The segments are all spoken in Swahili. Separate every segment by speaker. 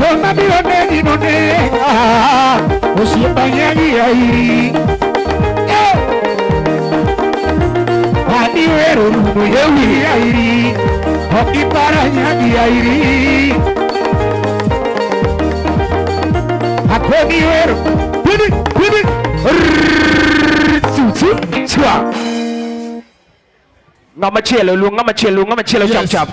Speaker 1: Toma bione dinonega Usiepanyagi airi Adiwero nuyewi airi Okiparanyagi airi Akoniwero Pidi Chua Ngama chelo chap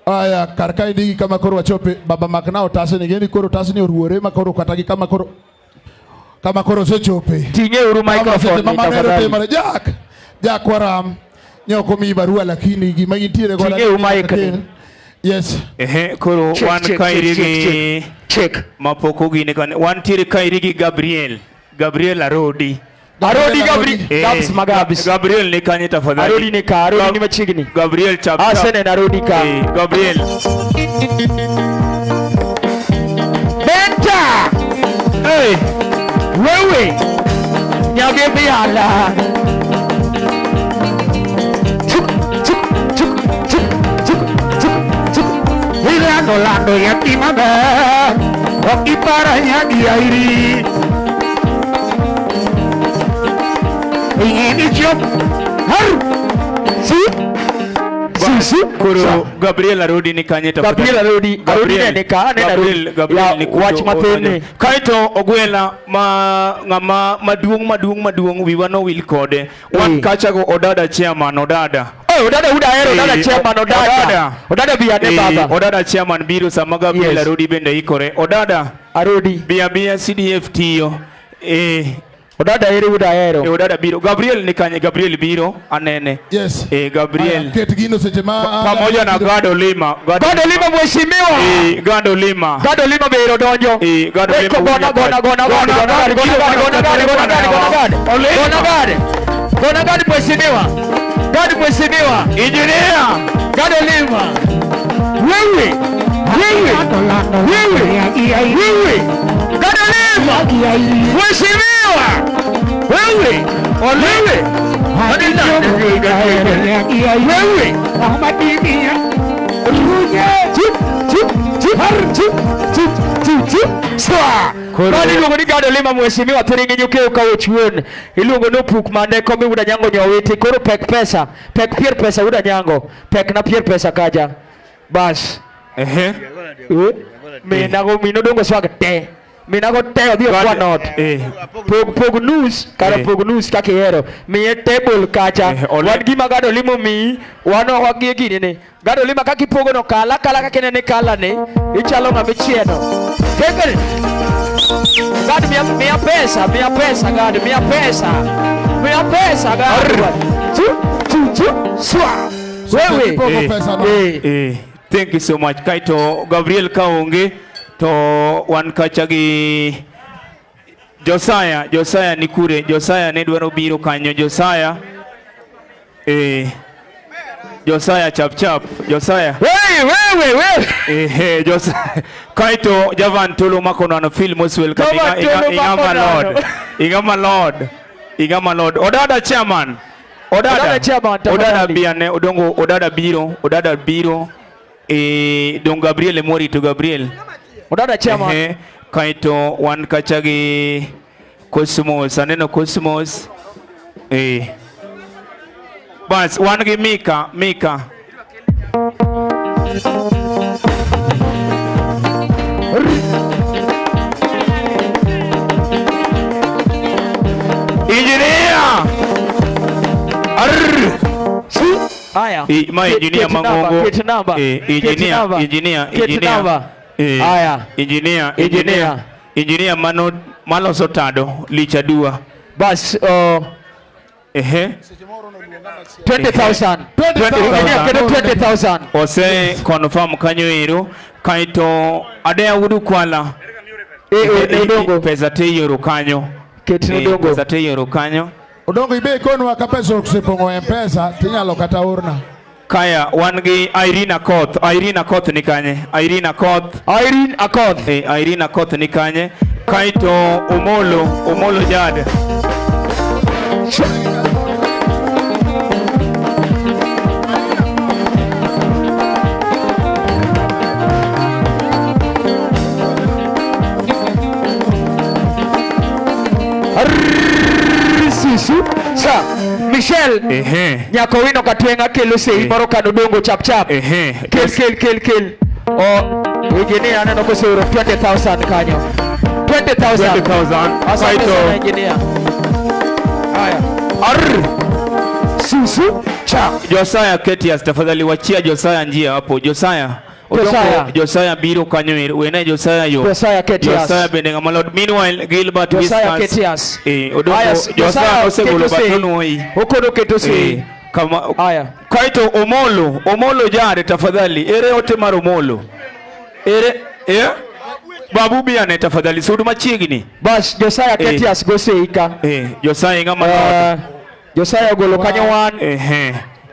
Speaker 2: Aya karkai digi kama koro wachope baba maknao tase ni geni koro tase ni oruore makoro katagi kama koro se chope
Speaker 1: tinge uru microphone
Speaker 2: mama nero mara jak waram nyoko mi barua lakini gima intiere gola
Speaker 1: tinge uru mic
Speaker 2: yes
Speaker 3: koro wan kairigi
Speaker 1: check
Speaker 3: mapoko gine kan wan tire kairigi Gabriel Arodi
Speaker 1: Gabs Magabs
Speaker 3: Gabriel ni kanye tafadhali
Speaker 1: Arodi ni machigini
Speaker 3: Gabriel chap
Speaker 1: Asene Arodi ka
Speaker 3: Gabriel
Speaker 1: Benta wewe nyage biala Lando yatima be Okiparanya diairi Ini job Si
Speaker 3: koro Gabriel Arodi ni kanye tafadhali
Speaker 1: Gabriel Arodi ni ka
Speaker 3: Gabriel ni
Speaker 1: watch matene
Speaker 3: kaito ogwela ngama maduong wiwano wil kode wan kacha go odada chairman odada
Speaker 1: chairman odada biane baba
Speaker 3: odada chairman biro sama Gabriel Arodi bende ikore odada
Speaker 1: Arodi
Speaker 3: bia CDF tiyo
Speaker 1: odada
Speaker 3: odada biro Gabriel ni kanye Gabriel biro anene
Speaker 2: yes
Speaker 3: Gabriel
Speaker 2: ketgino sejema
Speaker 3: pamoja na Gado Lima
Speaker 1: mheshimiwa
Speaker 3: Gado Lima
Speaker 1: biro donjo
Speaker 3: Gado Lima
Speaker 1: gona gadi mheshimiwa engineer Gado Lima wewe Gado Lima mheshimiwa wewe Kani lungo ni Gado Lima mheshimiwa turingi nyuke ukawo chuon ilungo no puk mane komi uda nyango nyawiti koro pek pier pesa uda nyango pek na pier pesa kaja bas me nago Odongo Swagg te me nago te odio kwa not pog news kara pog news kakihero me table kacha wan gima Gado Lima mi wano wagie gini ne Gado Lima kakipogo no kala kakene ne kala ne ichalo ngamichieno tekere Gado mia pesa Gado mia pesa Gado swa wewe
Speaker 3: thank you so much kaito Gabriel kaonge to wan kachagi Josiah nikure Josiah ne dwaro biro kanyo Josiah chap Josiah wewe Josiah kaito Javan tolo makono na film oswel ka ingama lord odada chairman odada biane odada biro don Gabriel mori to Gabriel
Speaker 1: odada chairman
Speaker 3: kaito wan kachagi Cosmos aneno Cosmos bas wan gi Mika engineer
Speaker 1: aya
Speaker 3: ma engineer mangongo engineer malo sotado lichadua
Speaker 1: bas 20,000
Speaker 3: ose confirm kanyo ero kaito adea wudu kwala pesa te yoro kanyo pesa te yoro kanyo
Speaker 2: Odongo ibe kono akapeso kusepongo M-Pesa tinyalo kata urna
Speaker 3: kaya wangi Irene Akoth ni kanye Irene Akoth ni kanye kaito Omolo Jade
Speaker 1: Michelle. Nyako wino katwenga kelo sei moro kan Odongo chap chap. Kill. Oh, engineer aneno ko soro 20,000 kanyo. 20,000. Asante sana engineer. Haya. Susu cha.
Speaker 3: Josiah Ketias, tafadhali wachia Josiah njia hapo. Josiah biro kanyo wena Josiah yo.
Speaker 1: Josiah Ketias.
Speaker 3: Josiah benenga malod. Meanwhile Gilbert
Speaker 1: Josiah Ketias.
Speaker 3: Odongo Josiah osegolo batono hii.
Speaker 1: Okono ketose.
Speaker 3: Kama haya. Kaito Omolo jare tafadhali. Ere ote mar Omolo. Babu biane tafadhali sudu machiegni.
Speaker 1: Bas Josiah Ketias goseika.
Speaker 3: Josiah ngama
Speaker 1: Josiah golo kanyo wan.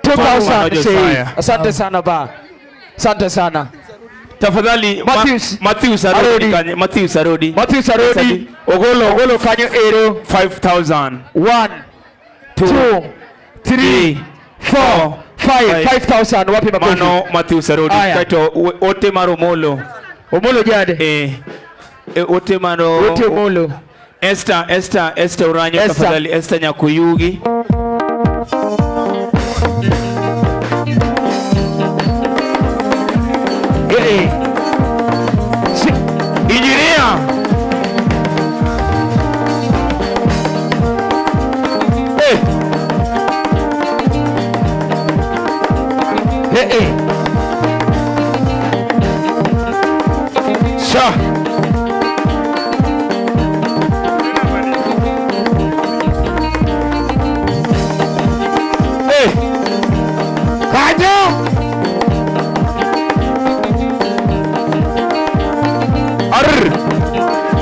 Speaker 1: 2,000 sei. Asante sana ba. Asante sana.
Speaker 3: Tafadhali Matthews Arodi.
Speaker 1: Ogolo kanyo ero
Speaker 3: 5,000.
Speaker 1: 1 2 3 4 5,000 wapi makofi?
Speaker 3: Mano Matthews Arodi. Kaito ote maro Omolo jade. Ote Omolo. Esther Uranyo tafadhali. Esther Nyakuyugi. Engineer. Sha.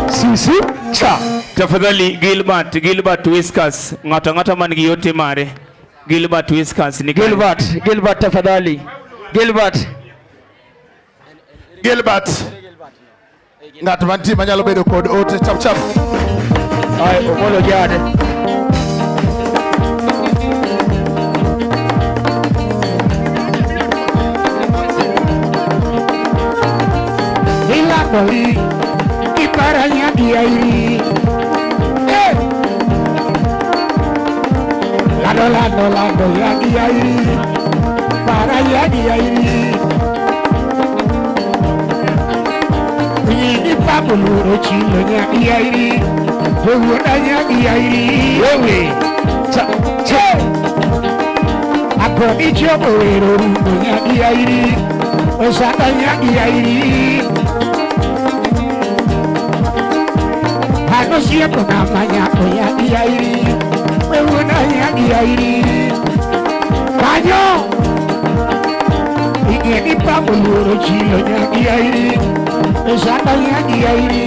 Speaker 1: Susu cha.
Speaker 3: Tafadhali Gilbert Whiskers ngata man gi yote mare. Gilbert Whiskers ni
Speaker 1: Gilbert tafadhali. Gilbert
Speaker 2: ng'at mantie manyalo bedo kod ote chap.
Speaker 1: Ay Omolo jade.
Speaker 4: Ilakoli iparanya diairi. Lado ya diairi. Paraya diairi. Ini pabuluro chilo nya diairi. Wewodanya diairi.
Speaker 1: Wewe. Cha.
Speaker 4: Akoni chobo wero rumo nya diairi. Osaka nya diairi. Hano siapa namanya ya diairi. Wewodanya diairi. Kanyo. Ini pabuluro chilo nya diairi. Osaka nya diairi.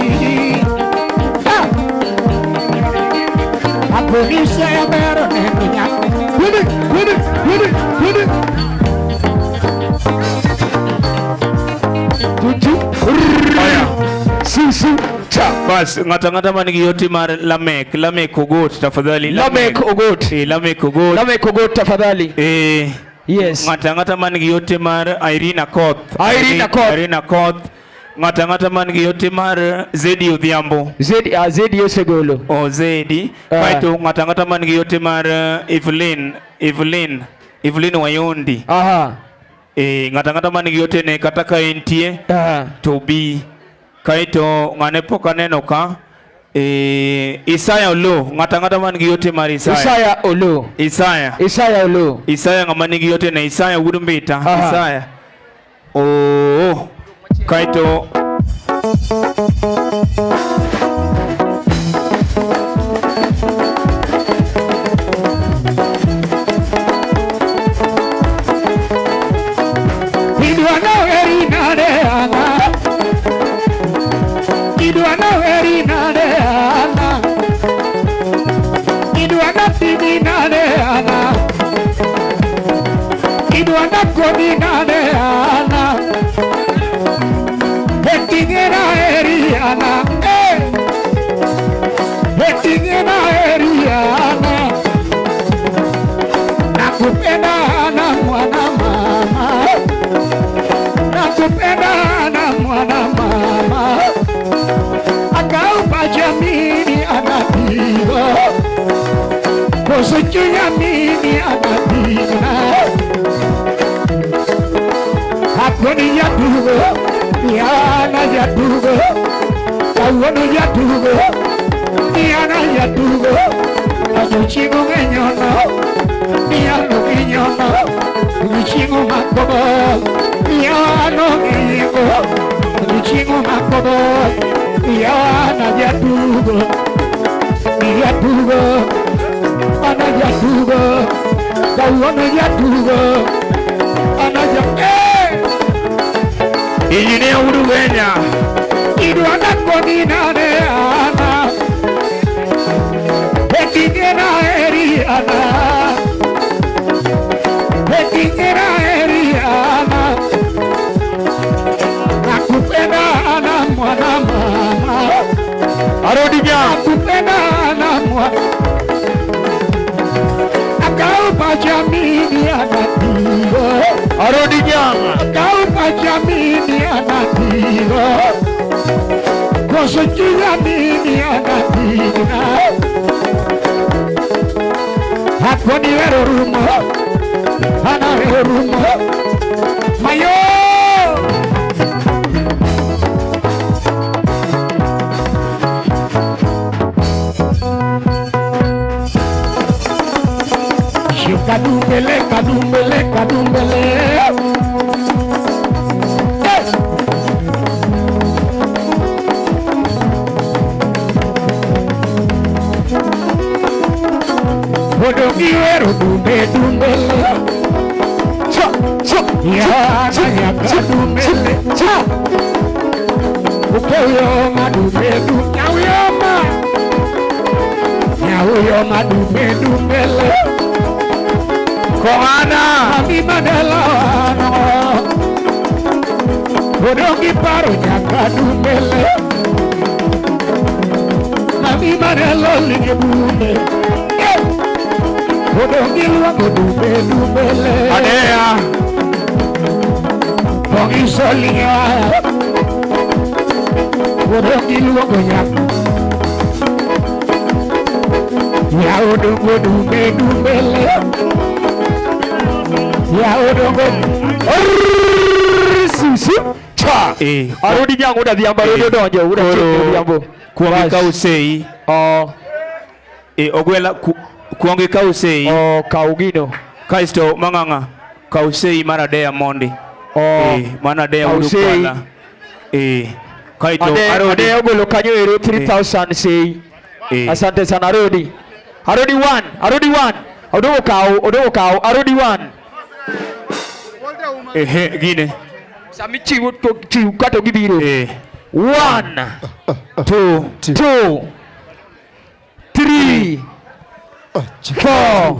Speaker 4: Akoni saya bero nenya. Wini.
Speaker 1: Susu cha.
Speaker 3: Bas ngata man gi yote mar Lamek Ogot tafadhali.
Speaker 1: Lamek Ogot tafadhali. Yes.
Speaker 3: Ngata man gi yote mar Irina Koth. Ngata man gi yote mar Zedi Odhiambo.
Speaker 1: Zedi osegolo.
Speaker 3: Zedi. Kaito ngata man gi yote mar Evelyn Wayondi. Ngata man gi yote ne kata ka entie to bi. Kaito ngane poka neno ka Isaya Olo ngata man gi yote mar Isaya
Speaker 1: Olo
Speaker 3: ngama nigi yote na Isaya Wudumbita. Isaya kaito
Speaker 4: koso chunya mimi anatina hakoni ya dugo yana ya dugo kawono ya dugo yana ya dugo ajuchigo ngenyono yana ngenyono ajuchigo makobo yana ngenyono ajuchigo makobo yana ya dugo ana ya dugo kawono ya dugo ana ya
Speaker 3: Ijine urugenya
Speaker 4: Iduana kodinane ana Petingera eri ana Petingera eri ana Nakupenda ana mwana mama
Speaker 1: Arodinya
Speaker 4: Nakupenda ana mwana Akaupa jamini anatigo
Speaker 1: Arodinya
Speaker 4: Akaupa jamini anatigo Koso jamini anatigo Hakoni vero rumo Hana vero rumo Mayo Kadumbele, kadumbele, kadumbele. Odongo dumbe dumbele. Cha cha ya kadumbele. Cha. Ukoyo madumbe dumbe. Nyawo madumbe dumbele. Kohana Mami Mandela no Odongi paro Jakadala Mami Mandela lingebunde Odongi luango dumbele
Speaker 3: Adea
Speaker 4: Bongi solinga Odongi luango ya Odongo dumbele Ya Odongo
Speaker 1: Susu Cha Arodi nyango uda dhiamba rodo donjo uda dhiambo
Speaker 3: Kuonge kausei Ogwela kuonge kausei
Speaker 1: Kaugino
Speaker 3: Kaisto manganga Kausei maradea mondi Manadea udupala Kaito Arodi
Speaker 1: Ade ogolo kanyo ero 3000 sei Asante sana Arodi Arodi 1 Odongo kau Arodi 1
Speaker 3: Gine
Speaker 1: Samichi woto chiu kato gibiro 1 2 3 4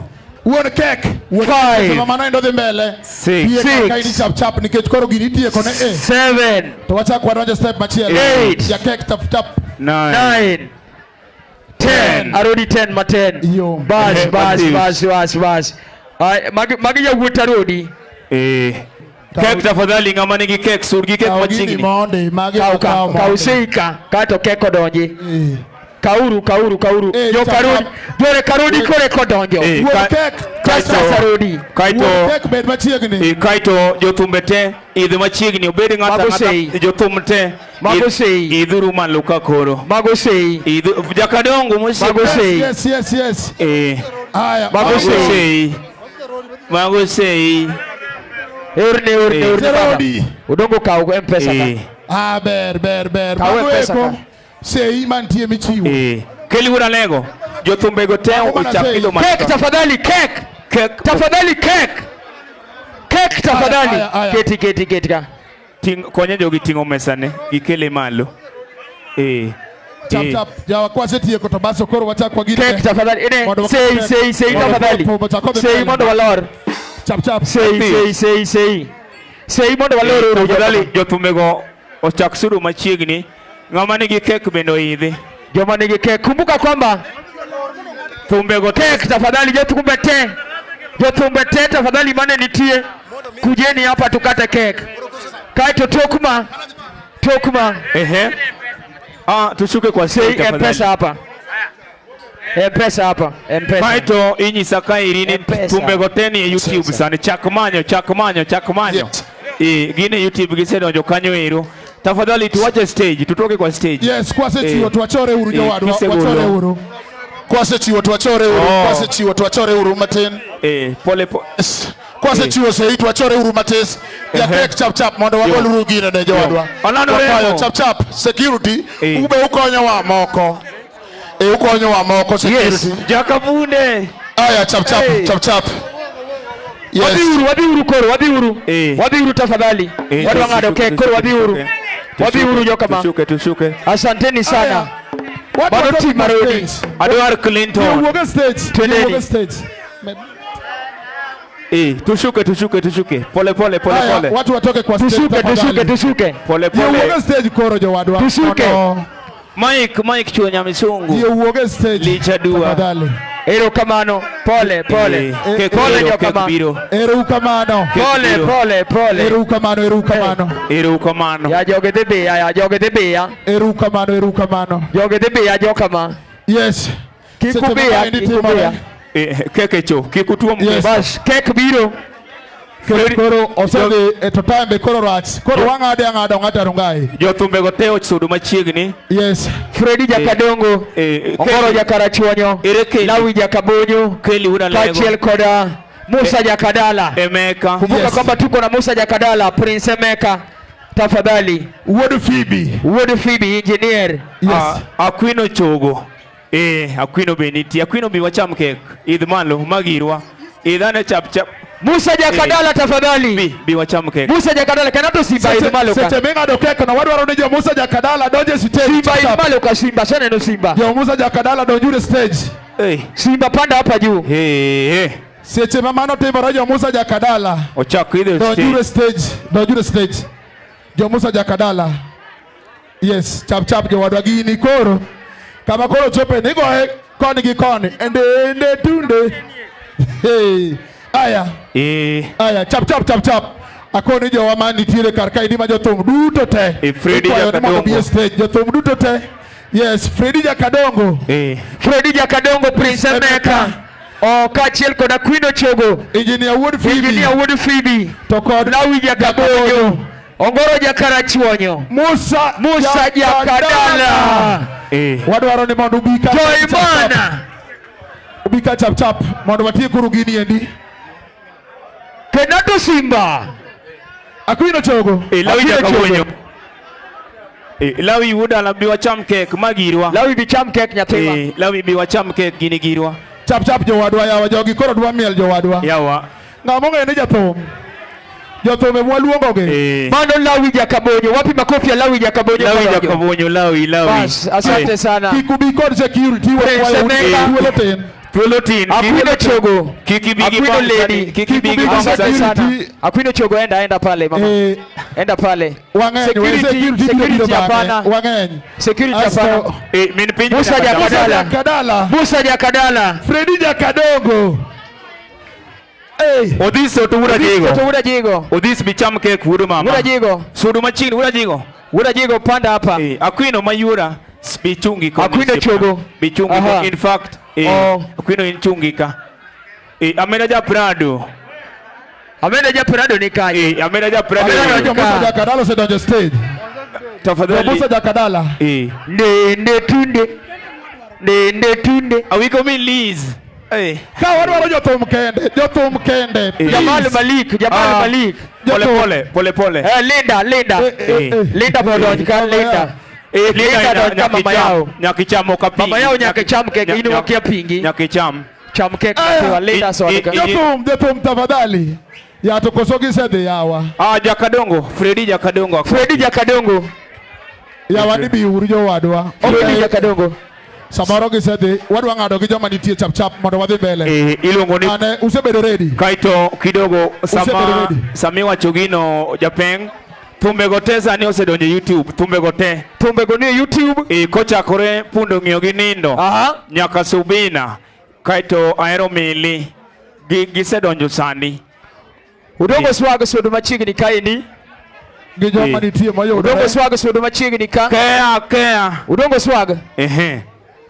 Speaker 2: Wuon kek
Speaker 1: 5
Speaker 2: mama Nindo dhi mbele
Speaker 3: 6
Speaker 2: kaidi chap chap nikech koro gini itie kone
Speaker 1: 7
Speaker 2: to wachak wadonjo step machielo
Speaker 1: 8
Speaker 2: ja kek tap tap
Speaker 1: 9 10 Arodi 10 ma 10
Speaker 2: Yo.
Speaker 1: Bas magi ya wuta Arodi
Speaker 3: Kek tafadhali ngama nigi kek surgi kek machingni
Speaker 2: monde magi
Speaker 1: kauseika kato keko donji kauru yo karodi jore karodi kore kodonjo
Speaker 2: wuon kek
Speaker 1: Arodi
Speaker 3: Kaito
Speaker 2: kek bed machiegni
Speaker 3: Kaito jotumbete idhi machiegni obedi ng'ata jotumte idhuru maluka koro
Speaker 1: Magosei
Speaker 3: Jakadongo
Speaker 1: Magosei
Speaker 2: yes haya
Speaker 3: Magosei
Speaker 1: Urne
Speaker 2: Rodi
Speaker 1: Odongo kau M-Pesa
Speaker 2: ber
Speaker 1: Kau M-Pesa
Speaker 2: sei mantie michiwo
Speaker 3: Keli ura lego jotumbego te uchapido
Speaker 1: Kek tafadhali kek tafadhali keti ka
Speaker 3: Konya jogi ting'o mesane gikele malo
Speaker 2: chap jawa kwa setieko to baso koro wachak kwa gine
Speaker 1: kek tafadhali sei tafadhali sei mondo walor
Speaker 2: chap
Speaker 1: sei mondo walor
Speaker 3: tafadhali jotumbego ochak suru machiegni ng'ama nigi kek bendo idhi
Speaker 1: joma nigi kek kumbuka kwamba
Speaker 3: tumbego
Speaker 1: kek tafadhali jotumbe te tafadhali mane nitie kujeni hapa tukate kek kaito tokuma
Speaker 3: tushuke kwa sei
Speaker 1: M-Pesa hapa Mpesa hapa. Mpesa.
Speaker 3: Kaito inyisa kairi ni tumbego teni YouTube sana. Chakmanyo. Gine YouTube gisedonjo kanyo ero. Tafadhali tuwache stage, tutoke kwa stage.
Speaker 2: Yes, kwase chiwo tuwachore uru jowadwa, wachore uru. Kwase chiwo tuwachore uru, kwase chiwo tuwachore uru matin.
Speaker 3: Pole.
Speaker 2: Kwase chiwo sei tuwachore uru matis. Ya kek chap mondo wagol uru gine ne jowadwa.
Speaker 3: Wakayo
Speaker 2: chap security ube ukonyo wa moko. Ukonyo wa moko security.
Speaker 3: Yes, Jakabunde.
Speaker 2: Aya chap. Yes.
Speaker 1: Wadiuru koro, wadiuru tafadhali. Wadu wangado ke koro wadiuru jokama.
Speaker 3: Tushuke.
Speaker 1: Asanteni sana.
Speaker 2: Bado
Speaker 1: team marodi.
Speaker 3: Adwar Clinton.
Speaker 2: Uoga stage.
Speaker 3: Tushuke. Pole.
Speaker 2: Watu watoke kwa stage.
Speaker 1: Tushuke.
Speaker 3: Pole.
Speaker 2: Uoga stage koro jowadwa.
Speaker 1: Tushuke.
Speaker 3: Mike chuonya misungu.
Speaker 2: Uoga stage.
Speaker 3: Lichadua.
Speaker 2: Tafadhali.
Speaker 1: Ero kamano. Pole. Pole jokama.
Speaker 2: Eru kamano.
Speaker 1: Pole.
Speaker 2: Eru kamano.
Speaker 1: Ya joge debe ya.
Speaker 2: Eru kamano.
Speaker 1: Joge debe ya jokama.
Speaker 2: Yes.
Speaker 1: Kikubia.
Speaker 3: Kekecho, kikutuo mkeba.
Speaker 2: Yes.
Speaker 1: Bas, kek biro.
Speaker 2: Koro osebe etotambe koro rach. Koro ang'ado ng'ata rungai.
Speaker 3: Jothumbe goteo sudu machiegni.
Speaker 2: Yes.
Speaker 1: Fredi Jakadongo. Ongoro Jakarachuonyo. Lawi Jakabonyo.
Speaker 3: Keli una lego.
Speaker 1: Kachiel koda Musa Jakadala.
Speaker 3: Emeka.
Speaker 1: Kumbuka kwamba tuko na Musa Jakadala, Prince Emeka. Tafadhali.
Speaker 2: Wuod Phoebe engineer.
Speaker 1: Yes.
Speaker 3: Aquino Chogo. Aquino Beniti. Aquino biwacham kek. Idhmalo magirwa. Idhane chap.
Speaker 1: Musa Jakadala tafadhali.
Speaker 3: Biwacham kek.
Speaker 1: Musa Jakadala kanato simba idhmalo ka.
Speaker 2: Setemenga dokeko na wadu waronejo Musa Jakadala donje stage.
Speaker 1: Simba idhmalo ka simba sana no simba.
Speaker 2: Yo Musa Jakadala donjure stage.
Speaker 1: Simba panda hapa juu.
Speaker 2: Seche mamano timoro jo Musa Jakadala.
Speaker 3: Ochako ile
Speaker 2: donjure stage. Jo Musa Jakadala. Yes, chap jo wadwa gini koro. Kama koro chope nigo koni gi koni. Ende tunde. Hey. Aya, chap. Akoni jo wamani tire karkai di ma jothum duto te.
Speaker 3: Fredi Jakadongo.
Speaker 2: Jothum duto te. Yes, Fredi Jakadongo.
Speaker 1: Fredi Jakadongo, Prince Emeka. Kachiel koda Aquino Chogo.
Speaker 2: Engineer Wood Phoebe.
Speaker 1: To kod Lawi Jakabonyo. Ongoro Jakarachuonyo.
Speaker 2: Musa
Speaker 1: Jakadala.
Speaker 2: Wadwaro ni mondo ubika.
Speaker 1: Joyman.
Speaker 2: Ubika chap. Mondo watie kuru gini endi.
Speaker 1: Kenato Simba.
Speaker 2: Aquino Chogo.
Speaker 3: Lawi Jakabonyo. Lawi wuda la biwacham kek magirwa.
Speaker 1: Lawi bicham kek nyatewa.
Speaker 3: Lawi biwacham kek gini girwa.
Speaker 2: Chap jowadwa yawa jogi koro dwa miel jowadwa.
Speaker 3: Yawa.
Speaker 2: Ng'amonge ni jathum. Jothum e mwaluongo ge.
Speaker 1: Mano Lawi Jakabonyo. Wapi makofi ya Lawi Jakabonyo?
Speaker 3: Lawi.
Speaker 1: Bas, asante sana.
Speaker 2: Kikubi kod security
Speaker 1: Aquino Chogo.
Speaker 3: Asante
Speaker 1: sana. Aquino Chogo enda pale mama. Enda pale. Security hapana. Security hapana. Musa Jakadala.
Speaker 2: Fredi Jakadongo.
Speaker 3: Odis
Speaker 1: Wura jigo.
Speaker 3: Odis bicham kek wudu mama.
Speaker 1: Wura jigo.
Speaker 3: Sudu machini
Speaker 1: Wura jigo panda hapa.
Speaker 3: Aquino mayura. Bichungi kwa
Speaker 1: Aquino Chogo.
Speaker 3: Bichungi kwa in fact. Aquino inchungika. Amenaja Prado.
Speaker 1: Amenaja Prado ni kai.
Speaker 3: Amenaja Prado.
Speaker 2: Musa Jakadala se donje stage.
Speaker 3: Tafadhali.
Speaker 2: Musa Jakadala.
Speaker 1: Nende tunde.
Speaker 3: Awiko mi Liz.
Speaker 2: Ka wadwaro jothum kende.
Speaker 1: Jamal Malik.
Speaker 3: Pole.
Speaker 1: Linda. Linda bodonjika Linda. Linda mama yao.
Speaker 3: Nyakichamo kapingi.
Speaker 1: Mama yao nyakicham kek inu wakia pingi.
Speaker 3: Nyakicham.
Speaker 1: Cham kek kwa Linda sonika.
Speaker 2: Jothum tafadhali. Ya tokosogi sede yawa.
Speaker 3: Jakadongo. Fredi Jakadongo.
Speaker 2: Yawa ni bi uru jowadwa.
Speaker 1: Fredi Jakadongo.
Speaker 2: Samaro gi sede wadwa ng'ado gi joma nitie chap mondo wadhi mbele.
Speaker 3: Iluongo ni
Speaker 2: ane usebedo ready.
Speaker 3: Kaito kidogo sami wacho gino japeng. Thumbe gote sani osedonjo YouTube. Thumbe go ni YouTube. Kochakore Punda Ongiyo gi Nindo. Nyaka Subina. Kaito ahero mili. Gisedonjo sani.
Speaker 1: Odongo Swagg sudu machiegni kaeni.
Speaker 2: Gi joma nitie mayudore.
Speaker 1: Odongo Swagg sudu machiegni ka.
Speaker 3: Kea.
Speaker 1: Odongo Swagg.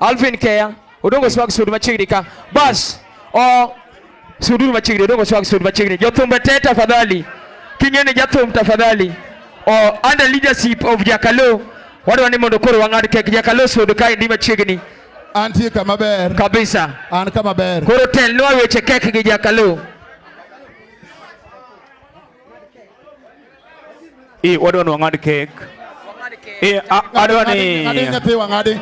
Speaker 1: Alvin Kea. Odongo Swagg sud machiegni ka. Bas. Sudu machiegni Odongo Swagg sud machiegni. Jothumbe te tafadhali. King'eni jathum tafadhali. Under leadership of Jakalo. Wadwani mondo koro wang'ad kek Jakalo sud kae ndi machiegni.
Speaker 2: Antie kama ber.
Speaker 1: Kabisa.
Speaker 2: An kama ber.
Speaker 1: Koro telnwa weche kek gi Jakalo.
Speaker 3: Wadwani wang'ad kek. Adwani
Speaker 2: ng'ade nyathi wang'ade.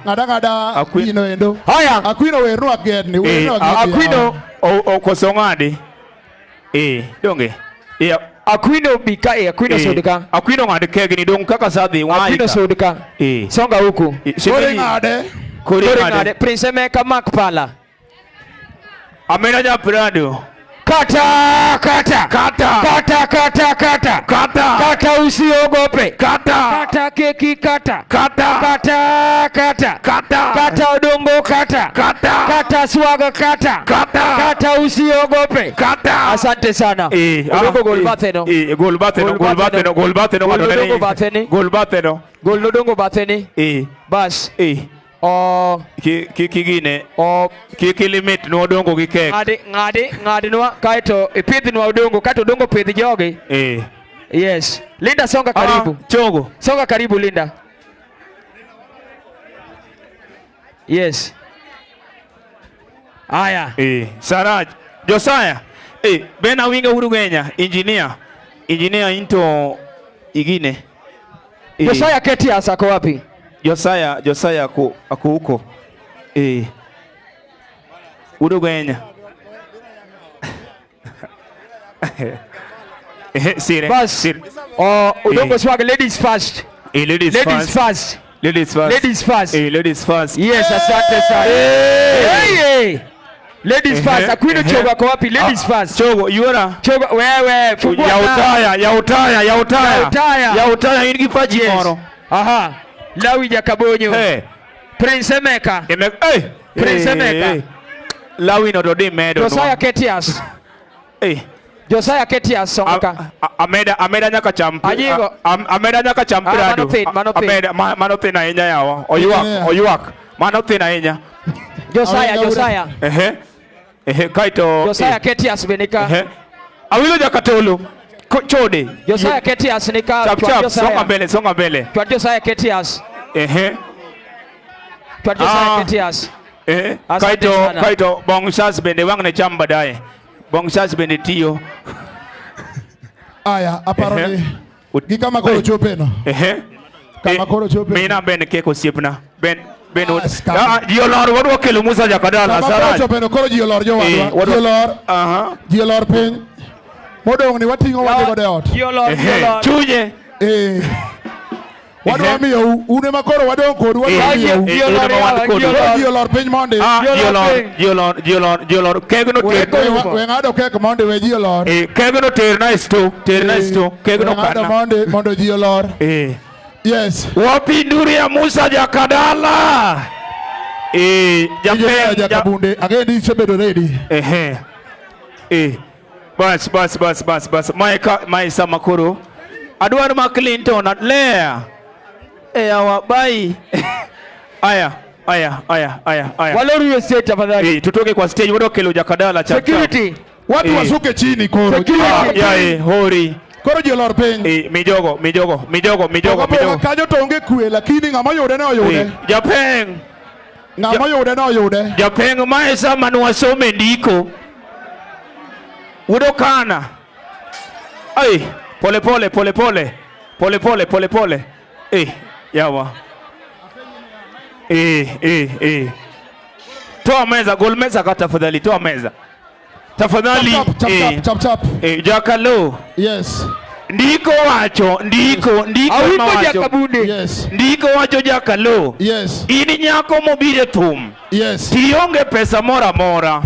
Speaker 2: Ng'ada Aquino endo.
Speaker 1: Haya.
Speaker 2: Aquino werno agedni.
Speaker 3: Aquino okoso ng'ade. Donge.
Speaker 1: Aquino bika Aquino sudka.
Speaker 3: Aquino ng'ade kek ni dong kaka sadhi waika.
Speaker 1: Aquino sudka. Songa huku.
Speaker 2: Kore ng'ade.
Speaker 1: Kore ng'ade. Prince Emeka Mark Pala.
Speaker 3: Amena Japrado.
Speaker 1: Kata usiogope. Kata keki kata. Kata Odongo kata Swagg kata usiogope. Asante sana. Odongo Odongo batheni. Bas.
Speaker 3: Kikigine kikilimit no Odongo gi kek
Speaker 1: ng'adi nwa kaito ipidh nwa Odongo kaito Odongo pidh jogi. Yes. Linda songa karibu.
Speaker 3: Chogo.
Speaker 1: Songa karibu Linda. Yes. Aya.
Speaker 3: Saraj. Josiah. Bena winga huru Kenya. Engineer into igine.
Speaker 1: Josiah Ketias ako wapi?
Speaker 3: Josiah ako huko. Urugenya. Sire.
Speaker 1: Bas. Odongo Swagg ladies first.
Speaker 3: Ladies first. Ladies first.
Speaker 1: Yes, asante sana. Ladies first. Aquino Chogo ako wapi? Ladies first.
Speaker 3: Chogo, yura.
Speaker 1: Chogo, wewe. Fungua
Speaker 3: Ya utaya hii kipaji moro.
Speaker 1: Aha. Lawi Jakabonyo. Prince Emeka. Prince Emeka.
Speaker 3: Lawi no dodi medo.
Speaker 1: Josiah Ketias. Josiah Ketias songa.
Speaker 3: Ameda nyaka champi.
Speaker 1: Ajigo.
Speaker 3: Ameda nyaka champi rado. Manote na enya yawa. Oyuak. Manote na enya.
Speaker 1: Josiah.
Speaker 3: Kaito.
Speaker 1: Josiah Ketias benika.
Speaker 3: Awilo Jakatolo. Chode.
Speaker 1: Josiah Ketias nika.
Speaker 3: Chap. Songa mbele.
Speaker 1: Kwa Josiah Ketias. Kwa Josiah Ketias.
Speaker 3: Kaito bongsas bende wangne chamba dae. Bongsas bende tiyo.
Speaker 2: Aya, aparoni. Gikama koro chopeno. Kama koro chopeno.
Speaker 3: Mina ben keko siepna. Ben Jiolor wadwa kelo Musa Jakadalla
Speaker 2: Saraj. Kama koro chopeno koro Jiolor jowadwa. Jiolor piny. Modong ni watingo wadhi gode ot.
Speaker 1: Jiolor.
Speaker 3: Chunye.
Speaker 2: Wadwa miyo une makoro wadong kodu Jiolor piny monde.
Speaker 3: Jiolor kegno ter.
Speaker 2: We ng'ado kek monde we Jiolor.
Speaker 3: Kegno ter nice to. Kegno
Speaker 2: kana. Monde mondo Jiolor. Yes.
Speaker 3: Wapinduri ya Musa Jakadalla.
Speaker 2: Jakabunde again sebedo ready.
Speaker 3: Bas. Maisa makuru. Adwar ma Clinton at Lea. Awa bai. Aya.
Speaker 1: Waloru ya stage tafadhali.
Speaker 3: Tutoke kwa stage wado kelo Jakadalla chap.
Speaker 1: Security.
Speaker 2: Watu wasuke chini koro.
Speaker 3: Security. Hori.
Speaker 2: Koro Jiolor piny.
Speaker 3: Mijogo.
Speaker 2: Kajo to onge kwe lakini ng'ama yude ne oyude.
Speaker 3: Japeng.
Speaker 2: Ng'ama yude ne oyude.
Speaker 3: Japeng maesa manwa some ndiko. Udokana. Pole. Yawa. Toa meza, gol meza kata tafadhali, toa meza. Tafadhali.
Speaker 2: Chap.
Speaker 3: Jakalo.
Speaker 2: Yes.
Speaker 3: Ndiko wacho.
Speaker 1: Awiko Jakabunde.
Speaker 2: Yes.
Speaker 3: Ndiko wacho Jakalo.
Speaker 2: Yes.
Speaker 3: Ini nyako mobire thum.
Speaker 2: Yes.
Speaker 3: Tionge pesa mora.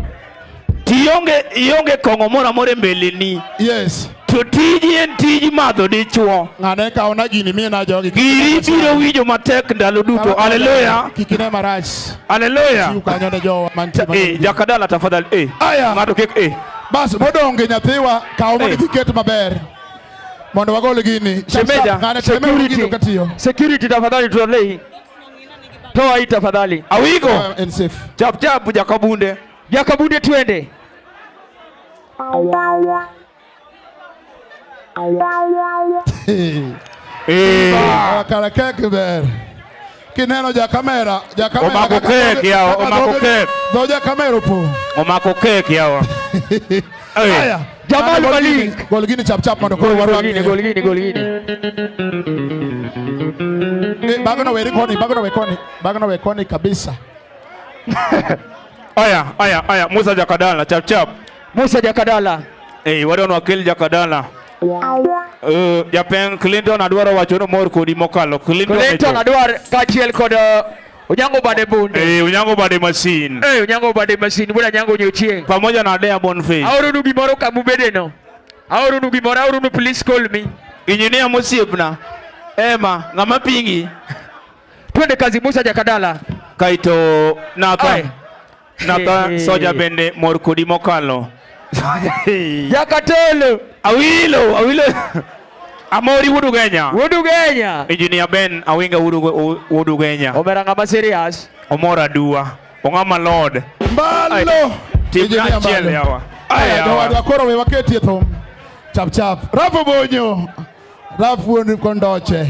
Speaker 3: Ionge kongo mora mbele ni.
Speaker 2: Yes.
Speaker 3: To tiji en tiji madho dichuo.
Speaker 2: Ng'ane ka ona gini mina jogi.
Speaker 3: Giri biro winjo matek ndalo duto. Hallelujah.
Speaker 2: Kikine marach.
Speaker 3: Hallelujah.
Speaker 2: Ukanyone jowa manti.
Speaker 3: Jakadalla tafadhali.
Speaker 2: Aya.
Speaker 3: Ng'ato kek
Speaker 2: Bas modonge nyathiwa kawo mondo giket maber. Mondo wagol gini.
Speaker 1: Security tafadhali tuolei. Toa hii tafadhali.
Speaker 3: Awiko.
Speaker 2: And safe.
Speaker 3: Chap chap Jakabunde.
Speaker 1: Jakabunde twende.
Speaker 2: Kala keke ber. Kineno Jakamera.
Speaker 3: Omako keke yao. Omako keke.
Speaker 2: Doja kamera po.
Speaker 3: Omako keke yao.
Speaker 2: Aya.
Speaker 1: Jamal Malik.
Speaker 2: Gol gini chap chap mano.
Speaker 1: Gol gini.
Speaker 2: Bagano we koni kabisa.
Speaker 3: Aya. Musa Jakadalla chap chap.
Speaker 1: Musa Jakadalla.
Speaker 3: Wale wanawakili Jakadalla. Japen Clinton adwaro wachono mor kodi mokalo.
Speaker 1: Clinton adwaro kachiel kod Onyango bade bunde.
Speaker 3: Onyango bade machine.
Speaker 1: Onyango bade machine. Bwana nyango nyochieng.
Speaker 3: Pamoja na Dea Boniface.
Speaker 1: Auru gimoro kamubedeno. Auru gimoro, auru please call me.
Speaker 3: Engineer Mosiepna. Emma ngama pingi.
Speaker 1: Twende kazi Musa Jakadalla.
Speaker 3: Kaito Nathan soja bende mor kodi mokalo.
Speaker 1: Jakatelo.
Speaker 3: Awilo. Amori wudu Kenya. Engineer Ben awinga wudu Kenya.
Speaker 1: Omera ngama serious.
Speaker 3: Omora dua. Ongama lord.
Speaker 2: Mbalo.
Speaker 3: Engineer Chele yawa.
Speaker 2: Aya koro we waketi eto. Chap. Rafu bonyo. Rafu ni kondoche.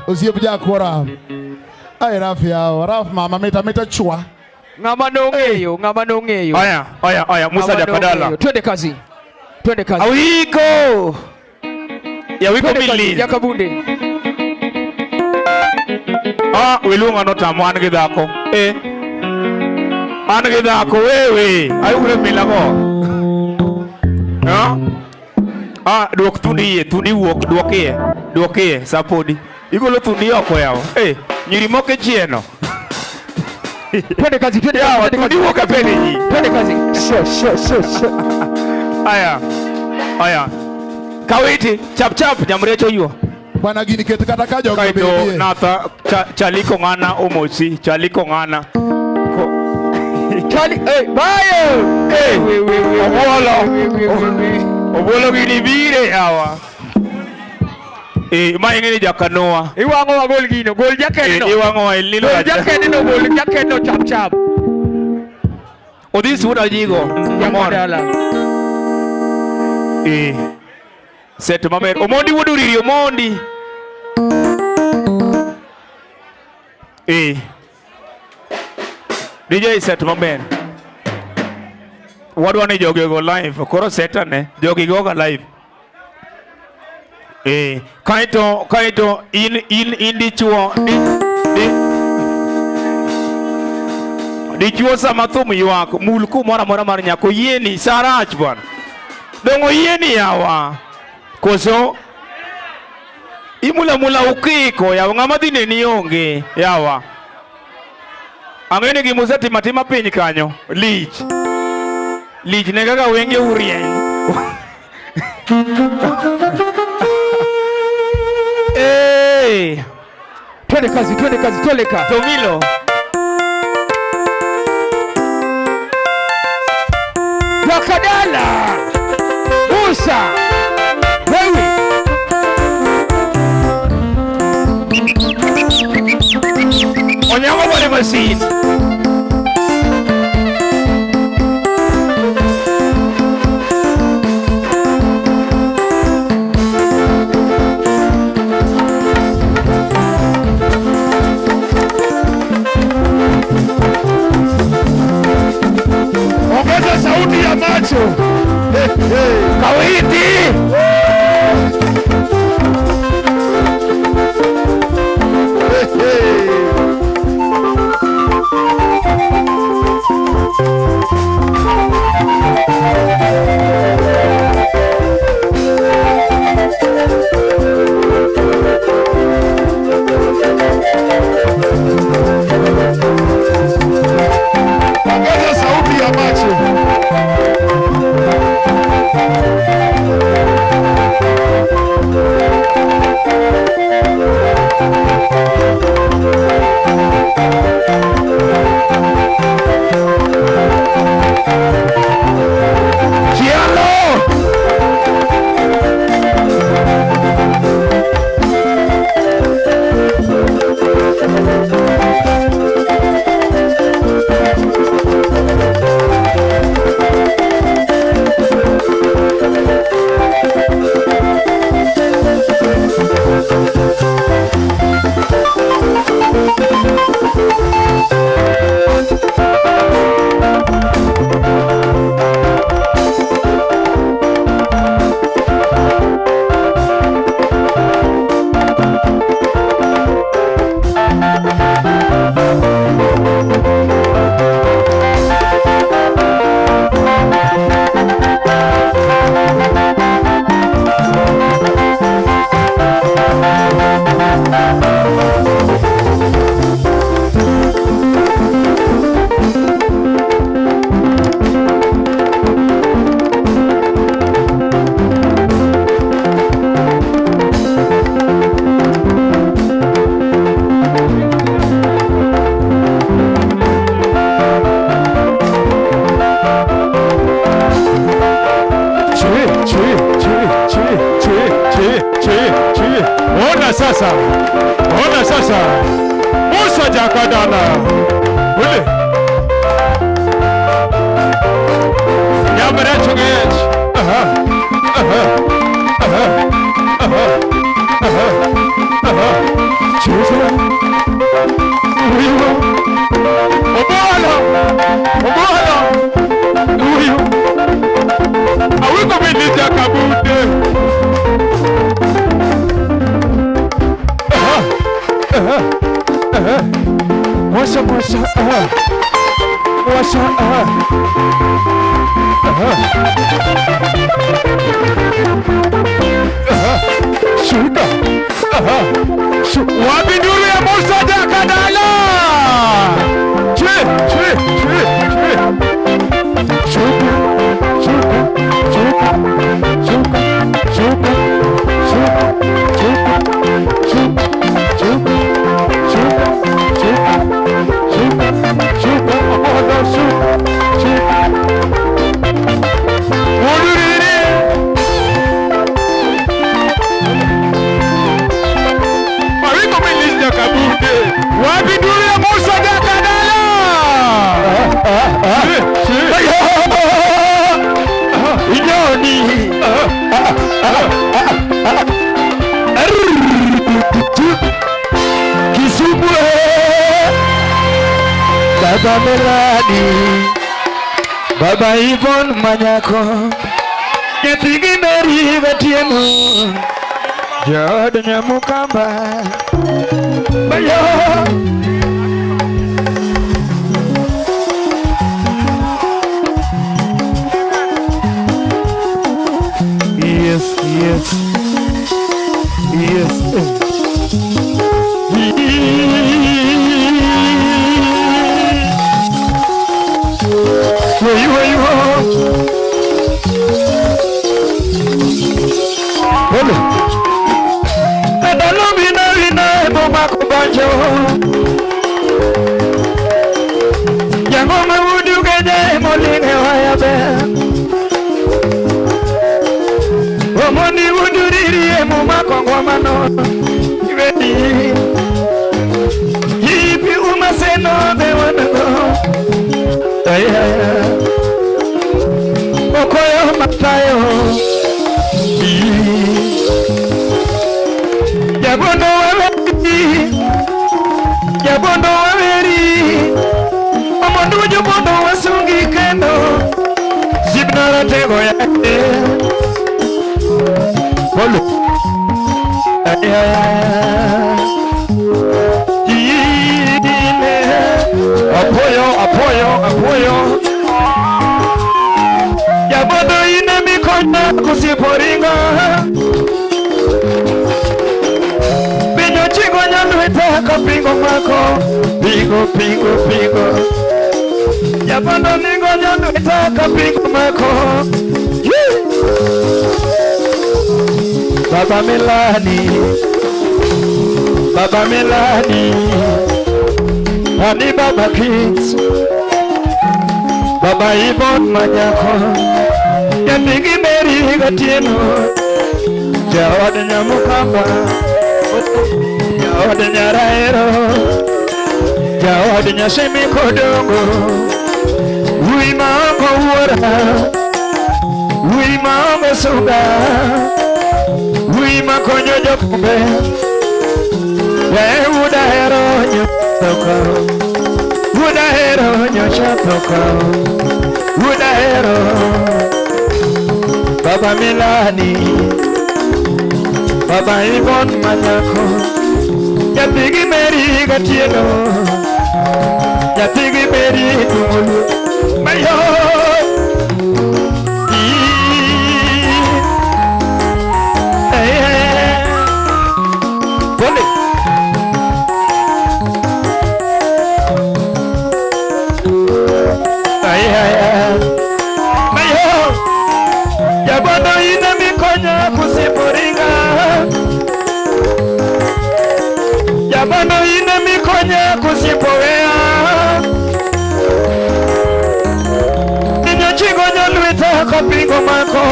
Speaker 2: Osiep jakora. Rafu yawa. Rafu mama meta chua.
Speaker 1: Ngama nongeyo.
Speaker 3: Aya. Musa Jakadalla.
Speaker 1: Twende kazi.
Speaker 3: Awiko. Ya wiko mili.
Speaker 1: Jakabunde.
Speaker 3: Welunga notamo an gidhako. An gidhako wewe. Ayure milago. Duok thundi wuok duokie sapodi. Igolo thundi oko yawo. Nyiri moke chieno.
Speaker 1: Twende kazi.
Speaker 3: Thundi wuok e pele ji.
Speaker 1: Twende kazi. Sure.
Speaker 3: Aya. Kawiti chap nyamrecho yuo.
Speaker 2: Bwana gini ket kata ka jogo
Speaker 3: bebie.
Speaker 2: Kaito
Speaker 3: nata chaliko ngana omosi. Chaliko ngana.
Speaker 1: Bayo.
Speaker 3: Obolo gini bire yawa. Ma ingeni Jakanoa.
Speaker 1: Iwango wa gol gino. Gol jakeno.
Speaker 3: Iwango wa lilo.
Speaker 1: Gol jakeno chap.
Speaker 3: Odis wuda jigo.
Speaker 1: Jakadalla.
Speaker 3: Set maber. Omondi wudu riri Omondi. DJ set maber. Wadwa ni jogi go live. Koro setane. Jogi go live. Kaito in dichuo. Dichuo sama thumu yuako. Mulku mora mar nyako yeni sarach bwana. Dongo yeni yawa. Koso imula ukiko yawa ngama dine ni onge yawa. Angene gi Musa timatima piny kanyo. Lich ne kaka wenge urieny.
Speaker 1: Twende kazi toleka.
Speaker 3: Tomilo.
Speaker 1: Jakadalla. Musa. Wewe.
Speaker 3: Onyango bale machine.
Speaker 1: Ongeza sauti ya macho.
Speaker 3: Kawiti. Ona sasa Musa Jakadalla ule Nyamara chungech Chusa Uyo Obola Uyo Awiko milija kabute Musa Shuka Wabinduru ya Musa Jakadalla Wabinduru ya Musa Jakadalla Inyoni Kisubwe Baba Melani Baba Yvonne Manyako Nyatigi Meri Betiemu Jod Nyamukamba Bayo Yes Where you are Banjo Yango mawudu gede moline wayabe Omoni wudu riri emu makongwa mano Ibedi Yipi umaseno bewanago Ayaya Okoyo matayo Yabono Yabondo waveri Amondujo bondo wasungi kendo Zibnara tego yake Polo Yidine Apoyo Yabondo ine mikona kusiporinga Pingo mako, pingo Yabondo ningo nyanu itaka pingo mako Baba Melani Hani Baba Kids Baba Yvonne Manyako Yatigi Meri Gatieno Jawad Nyamukamba Jawad Nyaraero Jawad Nyashemi Kodongo Ui Mango Wara Ui Mango Suga Ui Makonyo Jokube Uda Hero Nyotoko Uda Hero Nyotoko Uda Hero Baba Melani Baba Yvonne Manyako Yatigi Meri Gatieno Yatigi Meri Tumulu Mayo Pole Mayo Yabondo ina mikonya kusiporinga Yabondo ina mikonya kusipowea Ninyo chigo nyoluita kapingo mako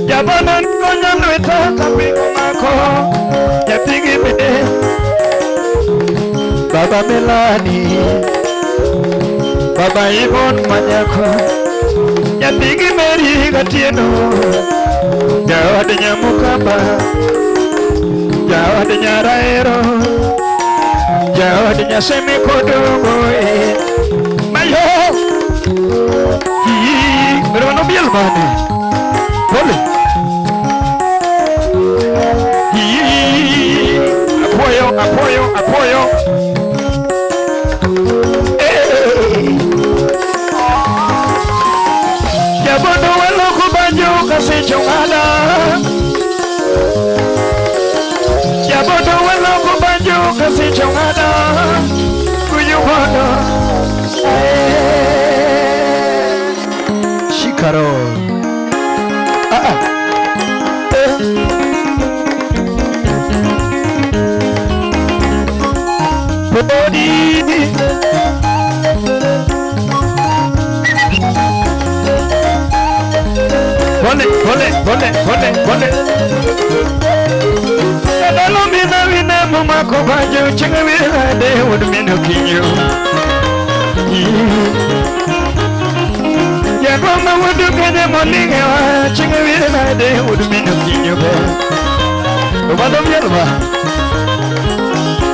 Speaker 3: Yabondo niko nyoluita kapingo mako
Speaker 1: Baba Melani, Baba Ivon Manyako, Yatigi Mary Gatieno, Jawad Nyamukamba, Jawad Nyaraero, Jawad Nyasemi Kodongo, Mayo, Rono Bielmani, Pole, Apoyo. Yabodo welo kubanjo kasi chongala. Yabodo welo kubanjo kasi chongala. Kuyubodo. Shikaro. Body. Bole. Kadalo mina mama ko bajo chinga mina de would mino kinyo. Ya goma would kene molinga chinga mina de would mino kinyo. Obado mielma.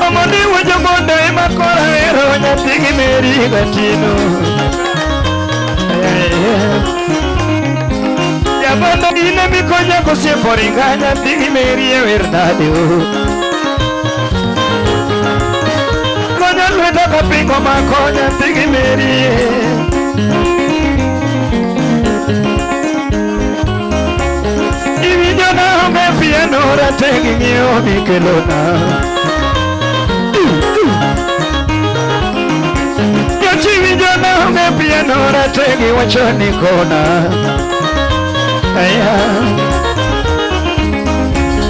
Speaker 1: Amani wojo moda makora ero nyatigi meri gatino. Yabodo ine mikonya kose poringanya tigi meri e verdade. Konya lueta kapingo makonya tigi meri. Ivinyona honge piano rategi mio mikelona. Yochivinyona honge piano rategi wachoni kona.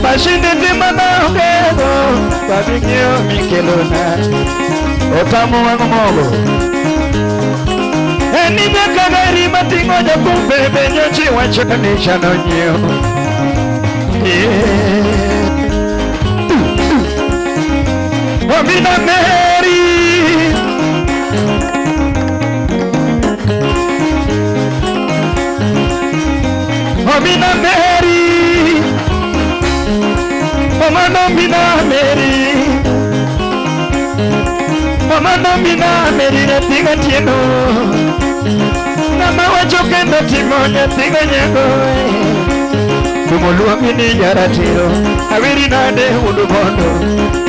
Speaker 1: Mashinde timana ongego Babigyo mikelona Otamu wangu mogo Eni nyakagari matingo japumbe Benyochi wachoni chanonyo Omina Mary Omina Mary, Mama Nomina Mary, Natiga Tieno, Nama Wachokenda Timonia Tiga Nyago, Tumuluamini Yaratiro, Aviri Nade Udubondo,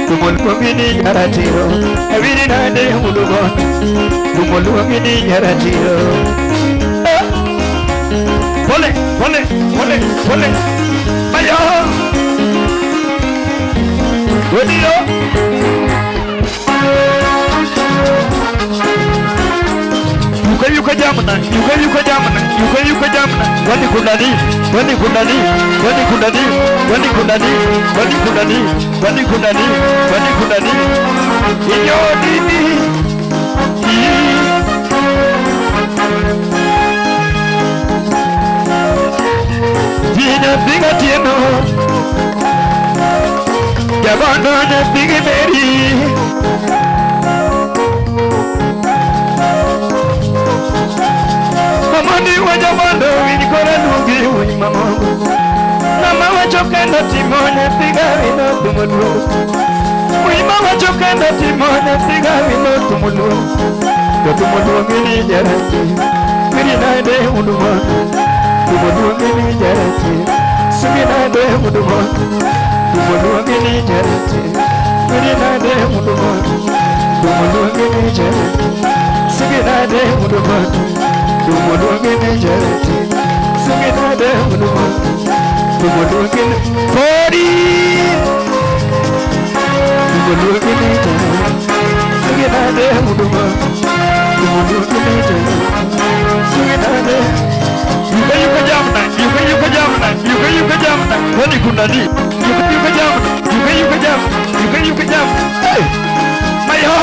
Speaker 1: Tumuluamini Yaratiro, Aviri Nade Udubondo, Tumuluamini Yaratiro. Pole. Mayo. Wadiyo. Yuka jamna. Wani kundani. Inyo dini. Biga tieno Yabodo ne bigi meri Mamoni wajabodo winikora nugi mamo Nama wachokenda timone biga wino tumulu Wima wachokenda timone biga wino tumulu Tumulu mini jarati Mini naide udumono Tumuluamini jarati, suminade mudumon. Tumuluamini jarati, suminade mudumon. Tumuluamini jarati, suminade mudumon. Tumuluamini jarati, suminade mudumon. Tumuluamini pori. Tumuluamini jarati, suminade mudumon. Tumuluamini jarati, suminade. Yuka jamna. Wani kundani. Yuka jamna. Hey. Mayo.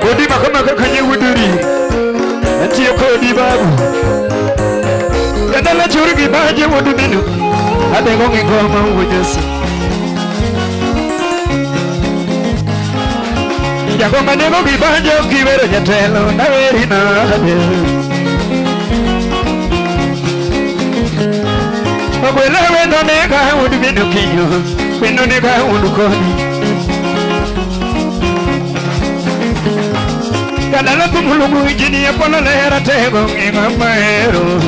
Speaker 1: Wadi makama kanye wuduri. Nanti yoko di babu. Kadala churi baje wudu minu. Adengo ngoma ujesu Jakoma dengo kibanjo kibero jatelo na veri na Okwela wendo nega udu binu kinyo Wendo nega udu koni Kadala kumulugu ijini ya pono lera tego Inga maero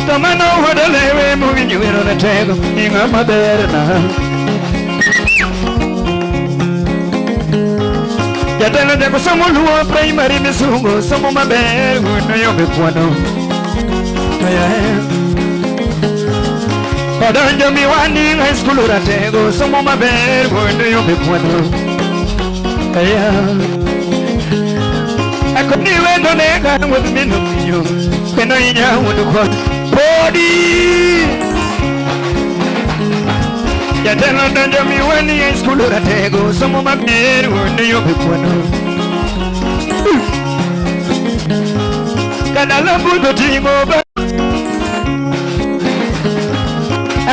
Speaker 1: Tomano wadalewe muvinyu wero na tego Inga maberna Jatelo deko somo luo primary misungo Somo maber uno yobe kwano Odongo miwani high school ratego Somo maber uno yobe kwano Akoni wendo nega with minuyo Kweno inya uno kwano Body Jatelo odongo miwani high school ratego Somo maber uno yobe kwano Kadala budo tingo ba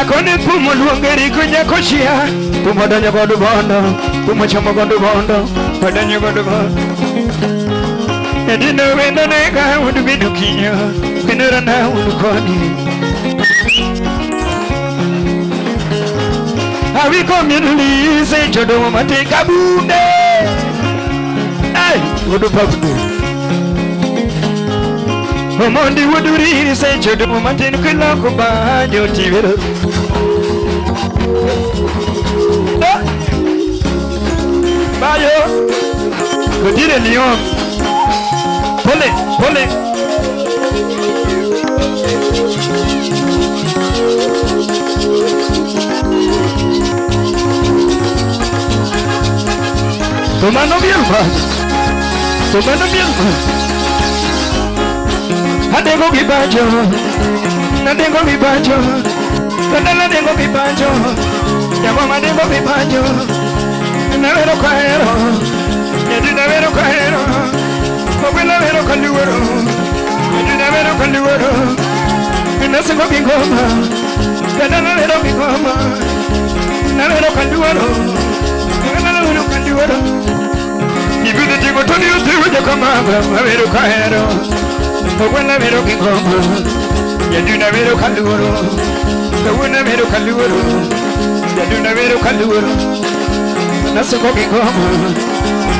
Speaker 1: Akoni pumo luongeri kunya koshia Pumo donyo godu bondo Pumo chomo godu bondo Podonyo godu bondo Edino wendo nega udu bidu kinyo Kinura na udu koni Awiko minuli se jodo mate kabunde Ay, udu pabudu Omondi wuduri se jodo mate nukila kubanyo tivero Bayo Kodire lion Pole, pole Tomando bielma Tomando bielma Adengo kibanjo Nadengo kibanjo Kadala dengo kibanjo Yamama dengo kibanjo Navero kaero Yedina vero kaero Mobila vero kaluero Yedina vero kaluero Nasengo kingoma Kadala vero kingoma Navero kaluero Kadala vero kaluero Ibude tigo toni utiru jakama Vero kaero Mobila vero kingoma Yedina vero kaluero Kawuna vero kaluero Yedina vero kaluero Nasengo kingoma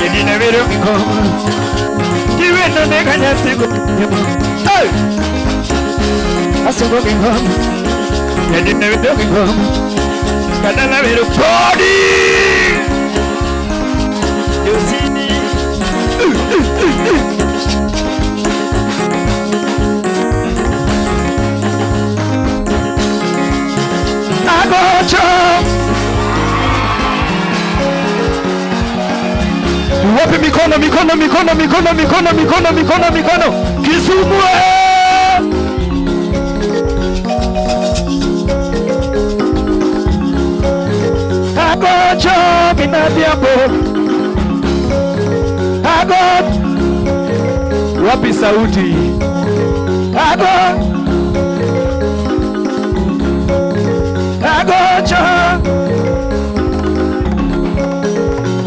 Speaker 1: Yedina vero kingoma Kiwendo nega nyatiko Hey! Nasengo kingoma Yedina vero kingoma Kadala vero body Yosini Agocho Wapi mikono mikono mikono mikono mikono mikono mikono mikono Kisumu Agocho minadiabo Agot Wapi sauti Agot Agocho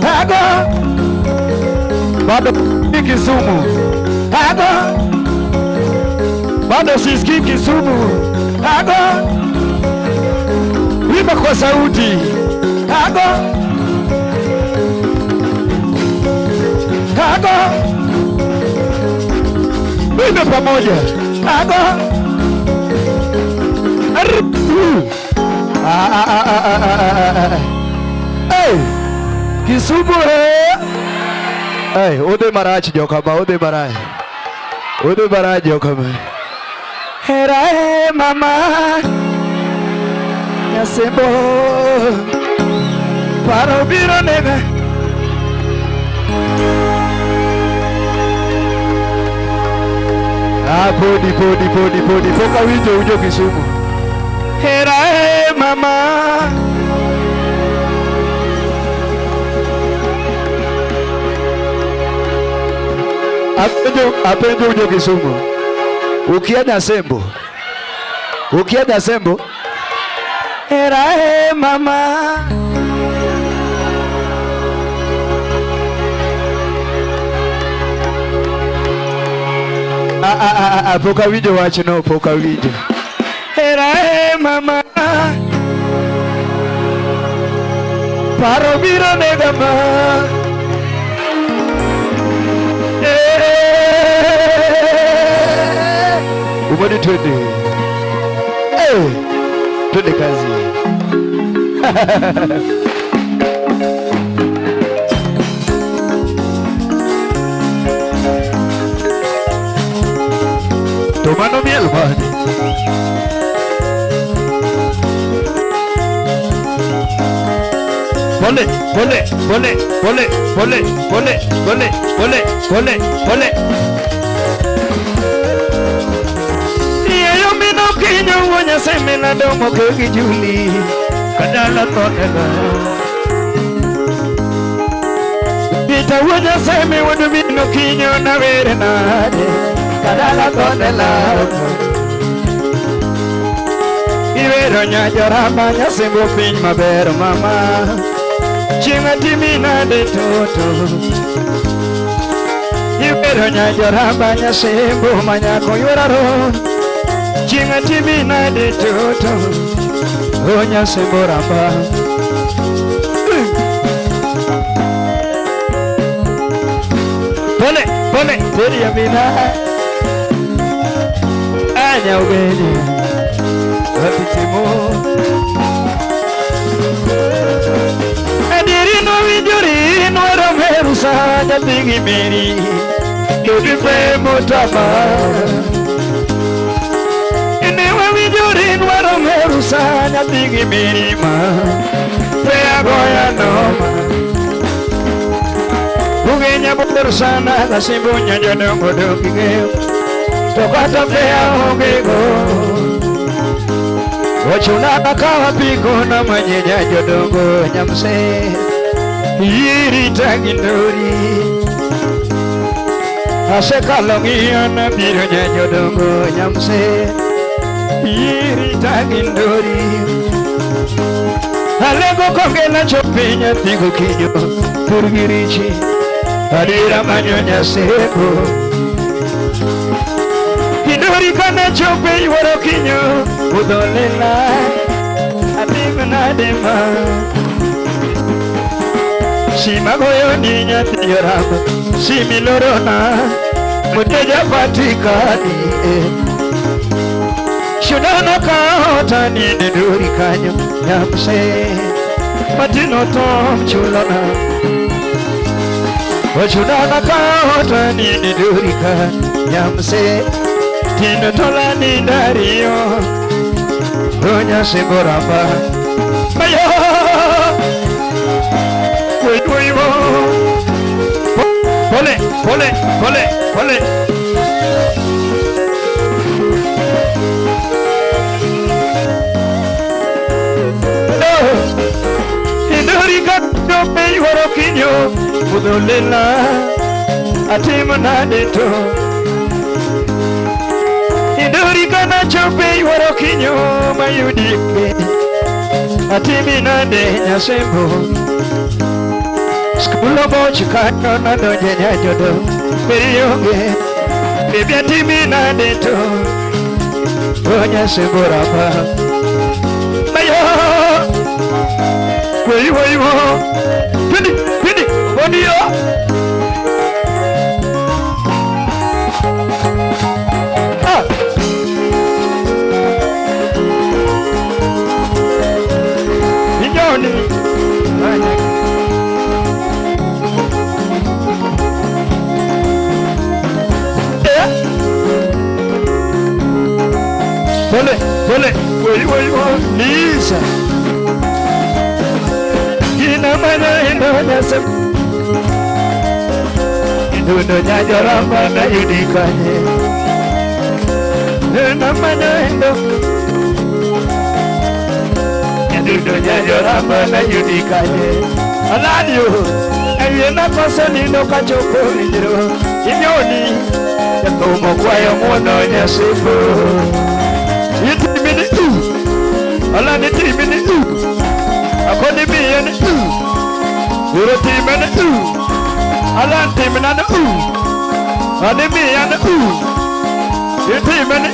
Speaker 1: Agot Bado Kisumu Agot Bado sisikii Kisumu Agot Wimba kwa sauti Agot Agot Wimba pamoja Agot Hey Kisumu Hey ode marach jokama ode marach Ode marach jokama Hera mama Yasembo Paro biro nega Podi Poka winjo ujo Kisumu Hera mama Apenjo ujo Kisumu Ukienda Sembo. Ukienda Sembo. Era mama. Poka video watch no poka video. Era mama. Paro biro negama. Umani twende. Twende kazi. Tomando miel bani. Pole, pole, pole, pole, pole, pole, pole, pole, pole, pole. Yo mino kinyo wonya semena domo kegi juli kadala totela. Bita wonya seme wadu mino kinyo na vere nade kadala totela. Ivero nya jorama nya sembo piny maber mama. Chinga timina de toto. Ivero nya jorama nya sembo manya koyoraro. Chinga timina de toto. Onya sembo ramba. Pole, pole, pole amina. Anya ubeni. Rapitimo. Adirino vidurino romerusa jatigi meri. Yudi femo tama. Inewa vidurino romerusa jatigi meri ma. Fea goya noma. Ugenya bursana kasimbunya jodongo dogigeo. Tokata fea ogego. Wachuna bakawa piko na manyenya jodongo nyamse. Yiri tagindori. Aseka longia na biro nya jodongo nyamse. Yiri tagindori. Alego kongela chopinya tigo kinyo purgirichi. Adira manyonya sebo. Kindori kana chope iwaro kinyo udolela atimna dema. Shima goyo ninya tiyorama shimi lorona muteja patikani. Shunana kaota ni ndori kanyo nyamse matino tom chulona. Shunana kaota ni ndori kanyo nyamse tino tola ni dario. Onya semboramba. Mayo. Woi wo. Pole, pole, pole, pole. Indori gato pe woro kinyo udolela atimana deto. Indori kana chope woro kinyo mayudi atimina de nyasembo. Skulo bochi kanyo na doje nyajodo perioge bebi atimina de to. Onya sembo rapa mayo. Woi woi wo pindi pindi Ongiyo. Pole, pole, woi, Lisa. Ina mana Nindo nyasem. Nindo nyajoramba na yudikanye. Ina mana Nindo. Nindo nyajoramba na yudikanye. Aladio, ayena kosa Nindo kachoko nijiro. Inyoni, Umo kwayo muono nyasipo. Itimini ala ni timini akoni miyeni uro timini ala timinani ani miyeni itimini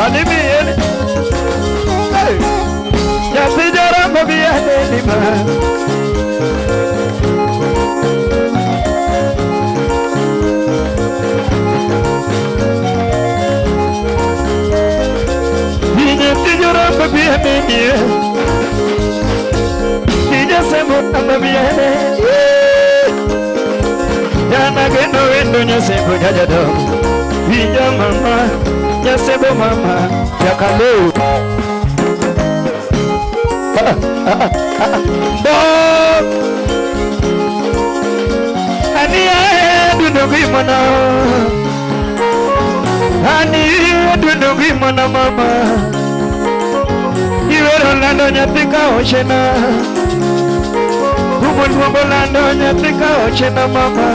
Speaker 1: ani miyeni nyasi jarambo biyane lima. Jana gendo wendo nyasebo jajado Vija mama nyasebo mama Jakalo Dog Ania dundugi mana Ania dundugi mana mama Iwero lando nyatika oshena Kumulwongo lando nyatika oshena mama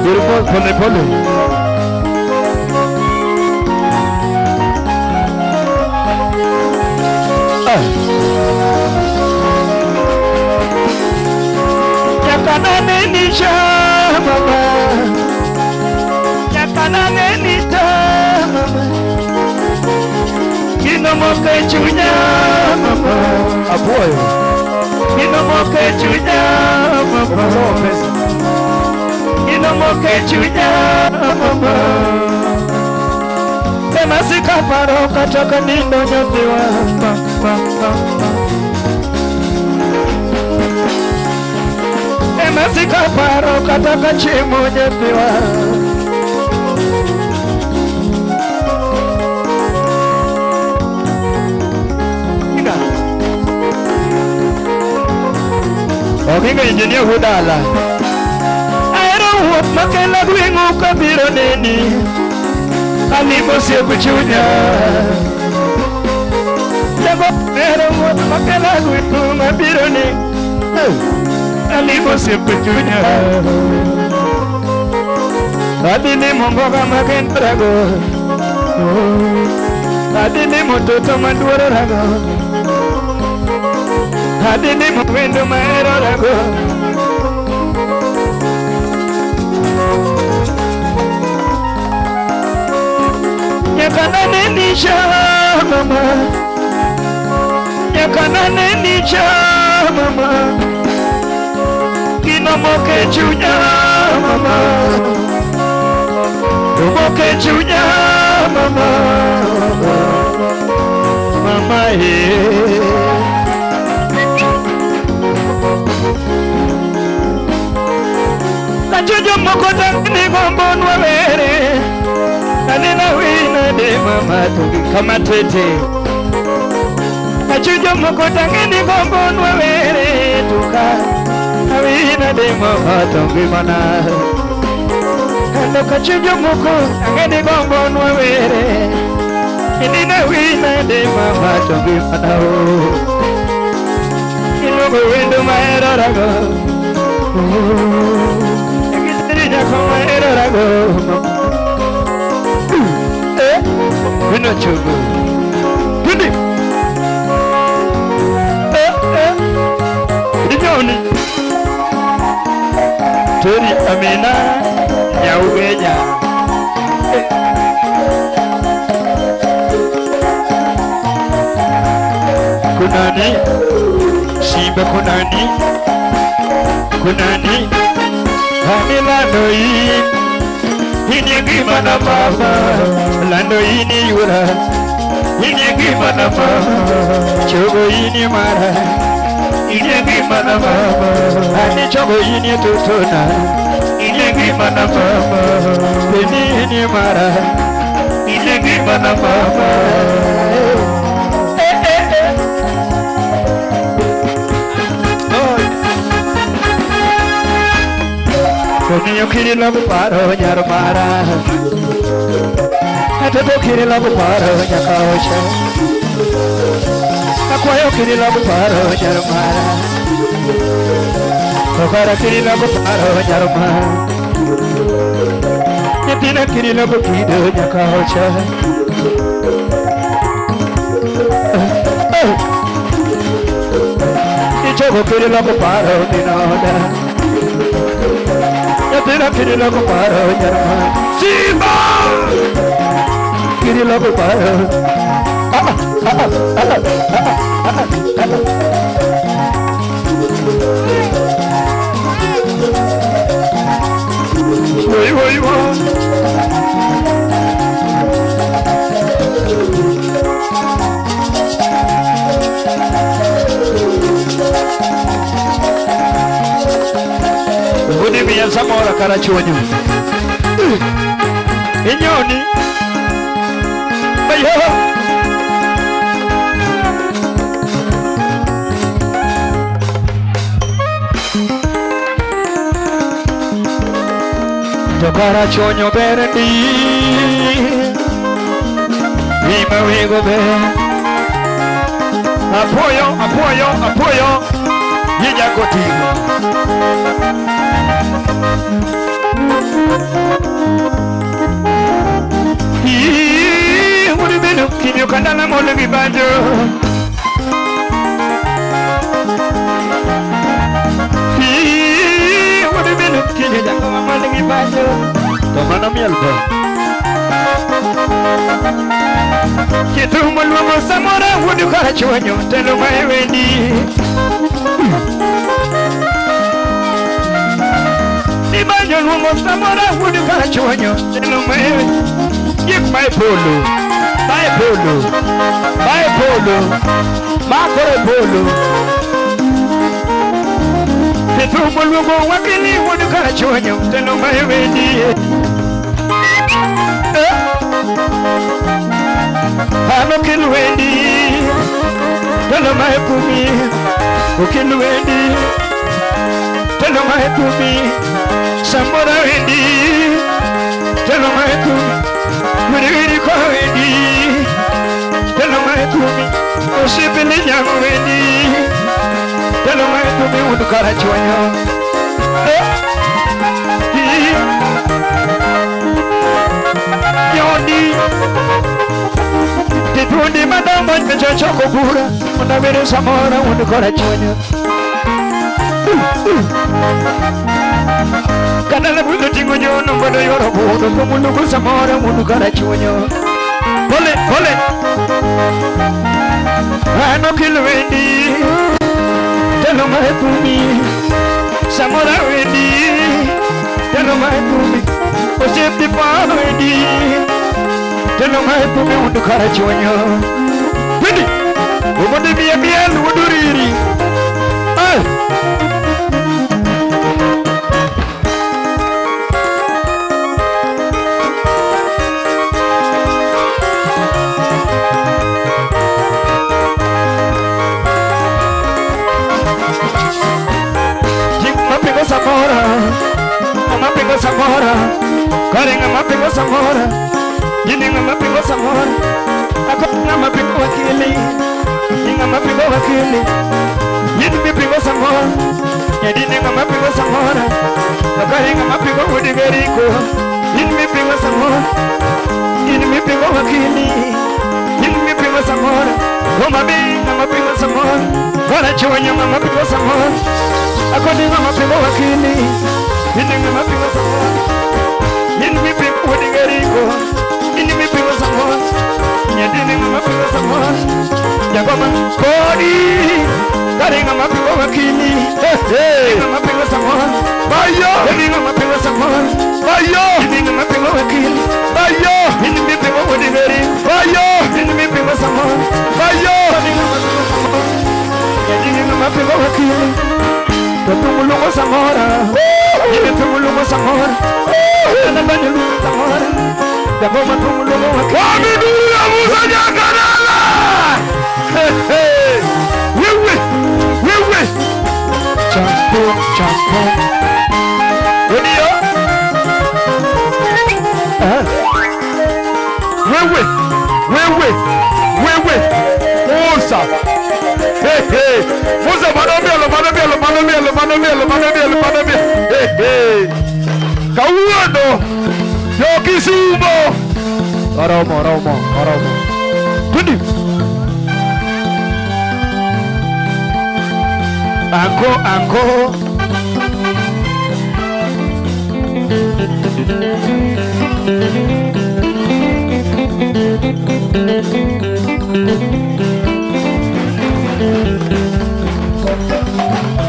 Speaker 1: Irupol pole pole Yakanane nisha mama Yakanane nisha mama Kino moke chunya mama Apoyo Kino moke chunya mama Kino moke chunya mama Tena sikaparo katoka Nindo nyotiwa Tena sikaparo katoka Chimu nyotiwa Okinga engineer Hudala Aero huot makela gwingu kabiro neni Kalimo siya kuchunya Yago aero huot makela gwingu kabiro neni Kalimo siya kuchunya Adini mumboga makendrago Adini mutoto maduoro rago Adini mwendo maero rago Yakanane nisha mama Yakanane nisha mama Kino moke chunya mama Moke chunya mama Mama Kachujo mokota ni gombo nwere Kanina wina de mama tuki kama tete Kachujo mokota ni gombo nwere tuka Wina de mama tuki mana Kando kachujo mokota ni gombo nwere Kanina wina de mama tuki mana Ilogo wendo maero rago Como era rago Vino chugo Pudi Inyoni Turi amina Ya ugeja Kunani Shiba kunani Kunani Lando ini gimana mama Lando ini yura ini gimana mama Chogo ini marah ini gimana mama Ani chogo ini tutuna ini gimana mama ini marah ini gimana mama Kuniyo kiri lagu paro nyarmara Atado kiri lagu paro nyakaosha Akwayo kiri lagu paro nyarmara Kokara kiri lagu paro nyarmara Yadina kirilo kido nyakaocha. Ichogo kirilo paro dinoda. Yadina kirilo paro nyarma. Simba kirilo paro. Woi woi woi. Udi miya samora karachuonyo. Inyoni. Bayo. Jokara chonyo berendi Ima wigo be Apoyo Yija kotigo Uri binu kinyo kandala mole gibajo Uri binu kinyo jakoma mole gibajo Tomano mielbe Kitu mulwamo samora wudu karachuonyo Telo maewendi Nibanyo lwamo samora wudu karachuonyo Telo maewendi Yik mae polo Makore polo Kitu mulwamo wakili wudu karachuonyo Telo maewendi Hano kilwendi Telo maekumi Ukilwendi Telo maekumi Samora wendi Telo maekumi Wiri kwa wendi Telo maekumi Osipili nyangu wendi Telo maekumi Udukara chwanyo Yoni Titundi madama Choko bura Unabere samora Udukara chwanyo Kadala budo tingo nyono Bodo yoro budo Kumunuku samora Udukara chwanyo Pole Ano kilwendi Telo maekumi Samora wendi Telo maekumi Osipti pa wendi Telo maekumi Udukara chwanyo Wendi Umode biya uduriri Ay Samora, Karinga mapingo Samora, Yinga mapingo Samora, Akona mapingo wakili, Yinga mapingo wakili, Yinga mapingo Samora, Yinga mapingo Samora, Karinga mapingo udigeriko, Yinga mapingo Samora, Yinga mapingo wakili, Yinga mapingo Samora, Omabinga mapingo Samora, Karachuonyo mapingo Samora, Akona mapingo wakili. Yinga mapingo Samora, Yinga mapingo udigeriko, Yinga mapingo Samora, Yinga mapingo Samora, Jakoma kodi, Karinga mapingo wakili, Yinga mapingo Samora, Bayo, Yinga mapingo Samora, Bayo, Yinga mapingo wakili, Bayo, Yinga mapingo udigeriko, Bayo, Yinga mapingo Samora, Bayo, Yinga mapingo Samora, Yinga mapingo wakili, Tumulungo Samora. Yine tumulungo Samora. Yine banyulungo Samora. Jakoma tumulungo wakili. Wamidura Musa Jakadalla. Wewe. Champo. Wedio. Wewe. Musa. Musa manomielo. Kawuono Yo Kisumo. Oromo. Tundi. Anko.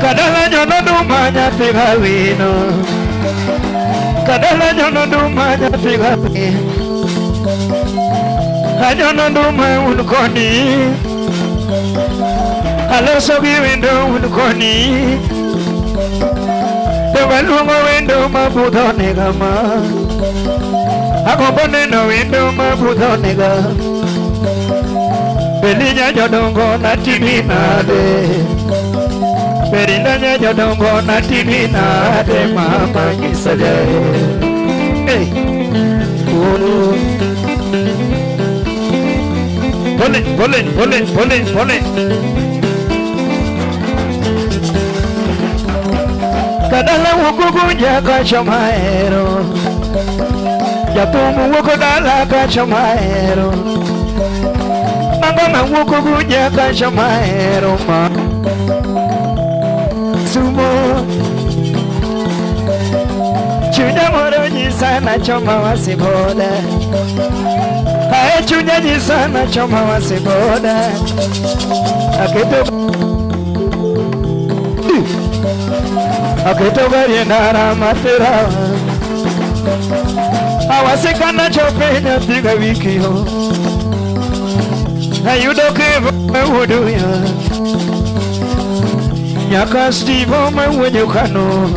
Speaker 1: Kadala nyono dumanya tigawino. Kadala nyono dumanya tigawino. Nyono dumanya unkoni. Aloso giwindo unkoni. Devalungo windo mabudo negama. Akombone no windo mabudo nega. Belinya jodongo na tibinade. Belinya jodongo na tibinade mama kisade. Hey, Pole. Kadala wukugu jaga chamaero. Jatumu wukodala ka chamaero. Mangoma wukugu jaga chamaero ma. Sumo. Chunya moro nyisana choma wasiboda. Hae chunya nyisana choma wasiboda. Aketo gari nara matera. Awasikana chopenya tiga wiki ho. Ayudo kevo wudu ya. Nyaka Steve mwenye kano.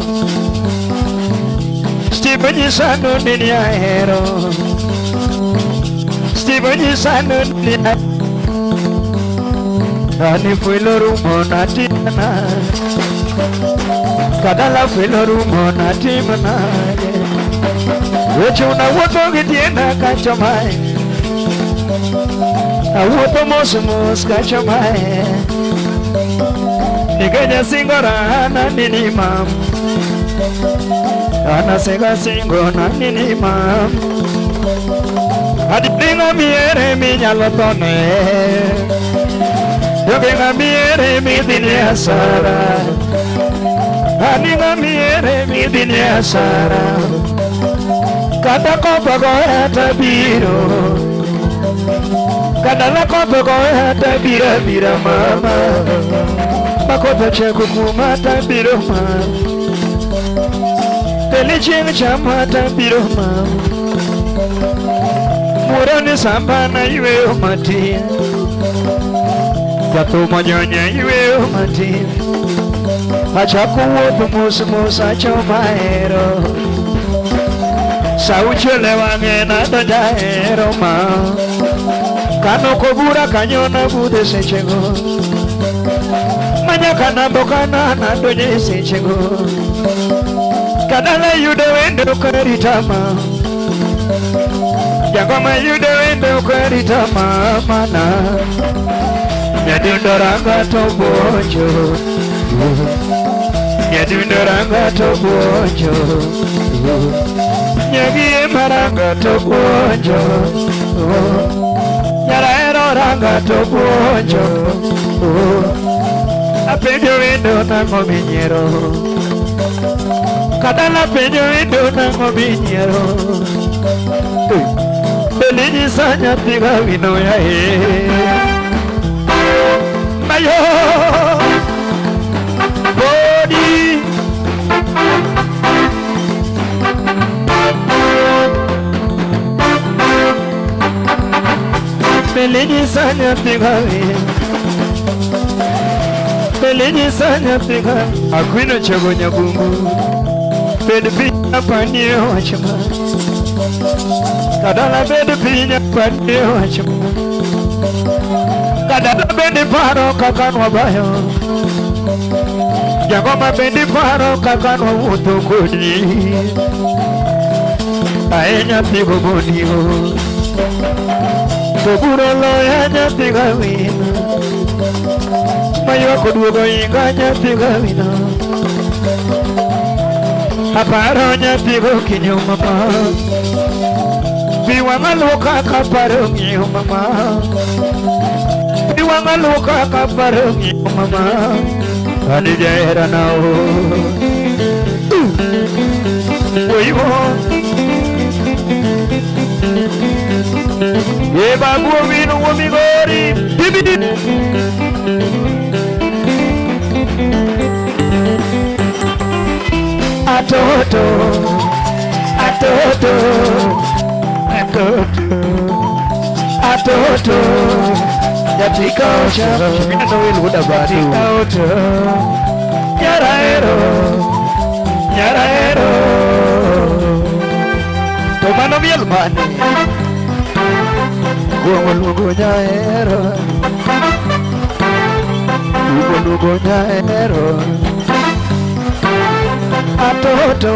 Speaker 1: Steve nyisano nini ya hero. Steve nyisano nini ya. Ani fuilo rumo na tina. Kadala fuilo rumo na tina. Wechuna woto gitiena kachamae. Woto mos kachamae. Niganya singora na nini mam. Ana sega singo na nini mam. Adinga miere minyalotone. Yogenga miere midini asara. Adinga miere midini asara. Kata kopa goya tabiro. Kadala kopa goya tabira bira mama. Makota cheko kuma tabiro mama. Tele chenga chama tabiro mama. Murani sambana iwe umati. Jato manyonya iwe umati. Achaku woto musa chomaero. Sauchele wange na dojaero ma. Kano kobura kanyona bude sechego. Manya kana bokana na doje sechego. Kadala yude wendo karitama. Jangoma yude wendo karitama mana. Nyadundoranga tobojo. Nyadundoranga tobojo. Nyagie maranga tobojo. Nyaraero ranga tobojo. Apejo wendo na ngominyero. Kadala pejo wendo na ngominyero. Belini sanya tiga wino ya he. Mayo body. Belini sanya tiga wino. Belini sanya tiga. Akwino chego nyabungu. Bedi pinya panyo wachama. Kadala bedi pinya panyo wachama. Kadala bedi paro kakanwa bayo. Jangoma bedi paro kakanwa utokodi. Aenya pigo bonio. Toguro loya nya piga wina. Mayo kodugo inga nya piga wina. aparo nyathi gokinyo mama biwanga luka kaparo ng'iyo mama biwanga luka kaparo ng'iyo mama ani jahera nao oyo ye babu wino womigori bibi atoto atoto atoto atoto yatika ocha no wiluda badu atoto nyaraero nyaraero tomano miel mane lugo nyaero lugo nyaero atoto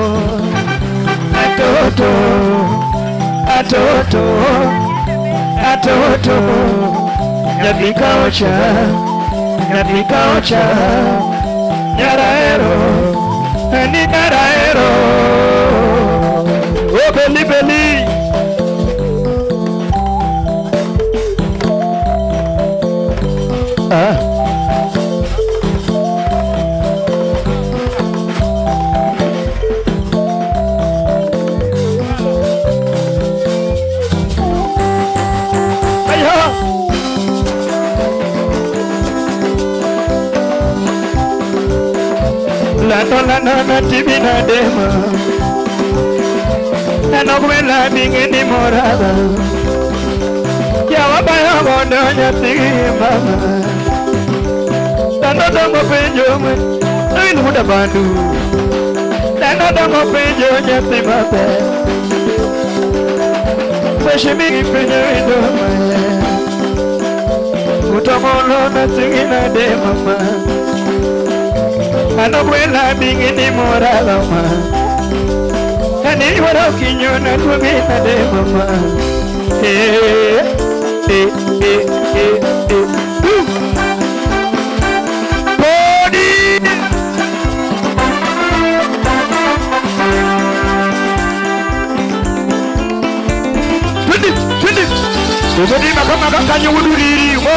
Speaker 1: atoto atoto atoto nyapika ocha nyaraero ni nyaraero oh beli beli na tibina dema na gwela bingeni morada ya wabaya bondo nyati mama dano dongo penjo me no muda bandu dano dongo penjo nyati mabe peshimi penjo indo utomono na tigina de mama ano gwela bingeni morada mama ani wara kinyo na twabina de mama body Tuzodi makama kanyo uduriri wo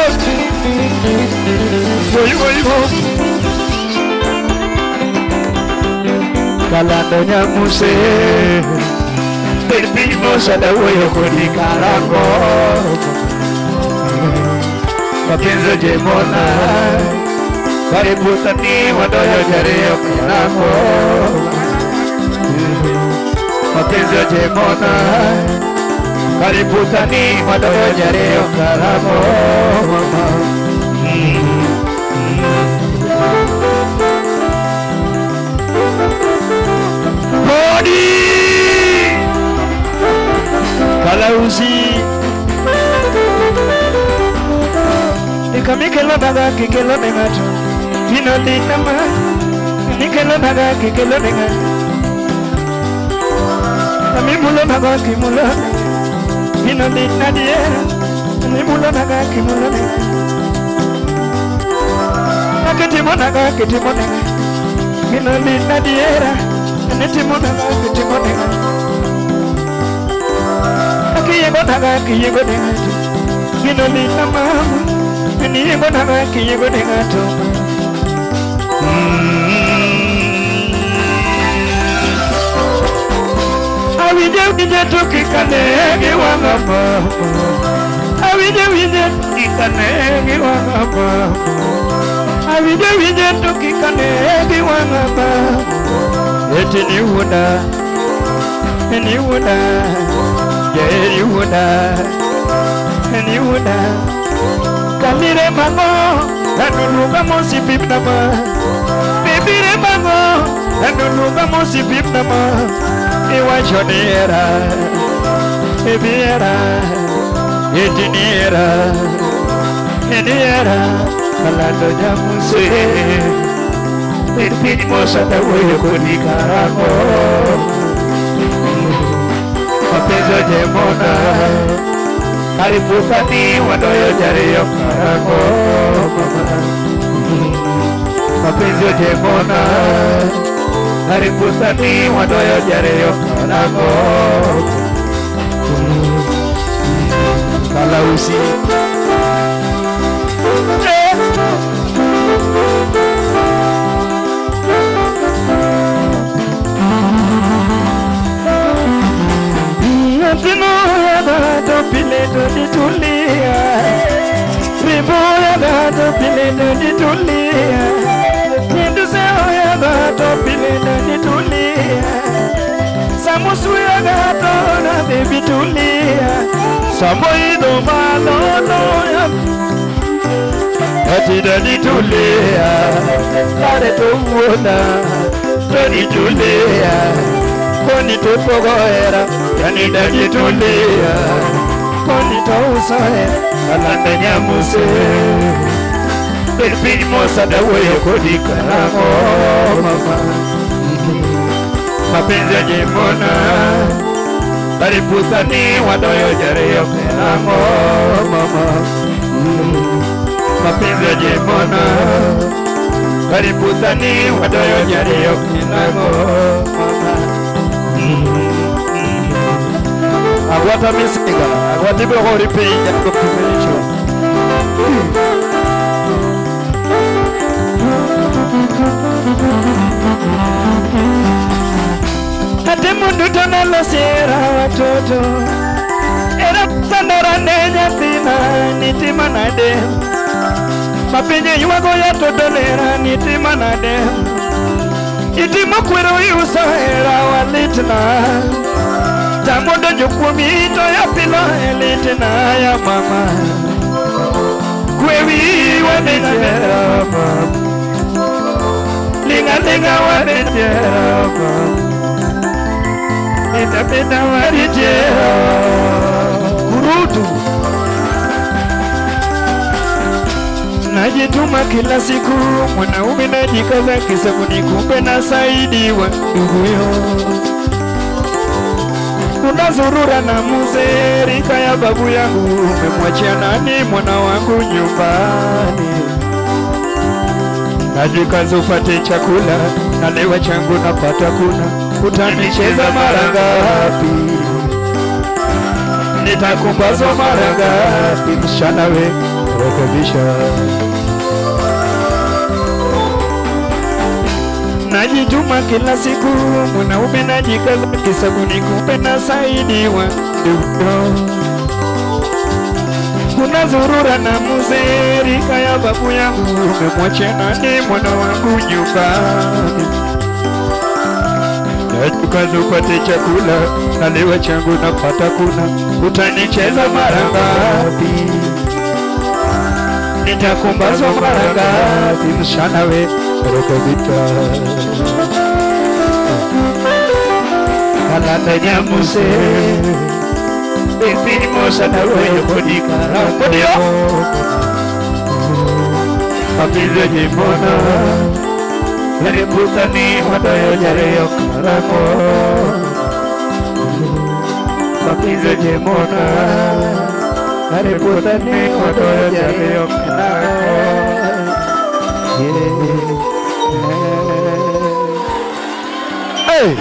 Speaker 1: Kalando nyamuse Terpimo sada woyo kodi karango Mapenzo jemona Kaributani wadoyo jareo karango Mapenzo jemona Kaributani wadoyo jareo karango Kalauzi Nikamikelo daga kikelo nengato Kino linama Nikelo daga kikelo nengato Namimulo daga kimulo Kino linadiera Namimulo daga kimulo nengato Nakitimo daga kitimo nengato Kino linadiera Nitimo daga kitimo nengato Kiyego daga kiyego dengato Kino lina mama Kiyego daga kiyego dengato Awije wije tukikanege wanga mama Awije wije tukikanege wanga mama Awije wije tukikanege wanga mama Eti ni wuda Yeri wuda Kamire mango Nanunuga mosi pipnama Bibire mango Nanunuga mosi pipnama Iwa jodera Ebiera Ediniera Kalando jamuse Irpini mosa da woyo kodi karango Mapenzo jemona Kaributani wadoyo jareo karango Mapenzo jemona
Speaker 3: Aripusani wadoyo jareyo kanako Kalausi Natino ya gato pileto ditulia Ribo ya gato pileto ditulia Ninduseo ya gato pileto ditulia Samusu ya gato na baby tulia Samoido malono ya Atida ditulia Kare tuwona Tani tulia Koni tupogoera Yani dagi tulia Koni tausae Alanda nyamuse Bilbili mosa dawe kodi karamo Mama Mapenzi ya jimona Tariputani wadoyo jareyo karamo Mama Mapenzi ya jimona Tariputani wadoyo jareyo karamo Mama Agwata misiga, agwati bihori pinya kupimecho. Hati mundu tonalo sira watoto. Era sandora nenya thina nitima nade. Mapinye yuwago ya todolera nitima nade. Itimo kwero yusa era walitna. Tamodo jukumito ya pila elitna ya mama. Kwewi wanejera mama. Linga linga wanejera mama. Pita wanejera Kurutu. Najituma kila siku mwanaume najikaza kisabu nikumbe na saidiwa nduguyo Unazurura na mzee rika ya babu yangu umemwachia nani mwana wangu nyumbani Najikaza upate chakula nalewa changu napata kuna Utanicheza mara ngapi Nitakumbazwa mara ngapi mshana we rekebisha Najituma kila siku mwanaume najikaza kisabu nikupe na saidiwa ndugu Unazurura na mzee rika ya babu yangu umemwachia nani mwana wangu nyumbani Najikaza upate chakula nalewa changu napata kuna Utanicheza mara ngapi Nitakumbazwa mara ngapi mshana we rekebisha Kalanda nyamuse Bilbili mosa dawe kodi karamo Mapenzi jimona Nariputani wadoyo jareyo karamo Mapenzi jimona Nariputani wadoyo jareyo karamo Hey!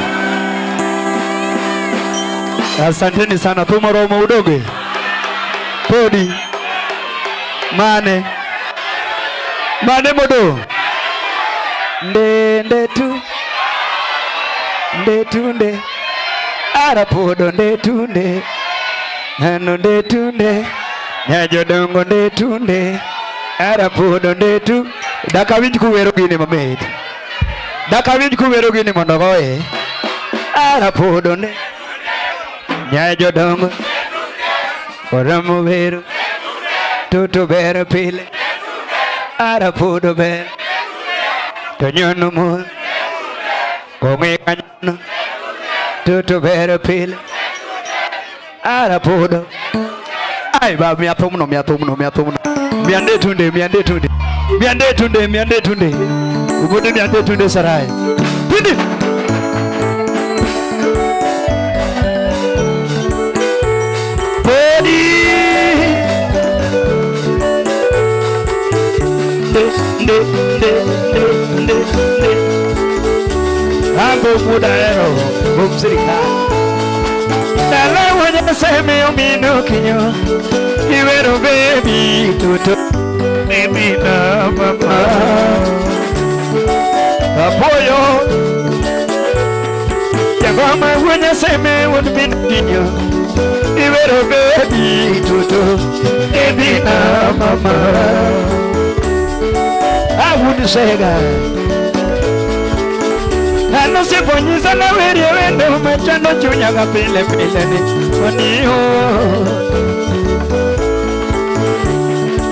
Speaker 3: Asanteni sana tumoromo udoge Podi Mane modo Nde tunde Arapodo nde tunde Nano nde tunde Nyajodongo nde tunde Arapodo nde tu Daka winj kuwero gini mamed Daka winj kuwero gini mondogoe Arapodo nde Nyajodongo Oramo vero Toto bero pile Arapodo bero Tonyono mo Kome kanyono Toto bero pile Arapodo Ay ba miato muno Miande tunde Ubude miande tunde sarai Pindi Podi
Speaker 1: Mudaro, Mumsirika. Dala wanya seme omino kinyo. Iwero baby tutu. Baby na mama. Apoyo. Yagoma wanya seme omino kinyo. Iwero baby tutu. Baby na mama. I wouldn't say that. No se ponyiza na weri wendo machando chunya kapile pile ni oniho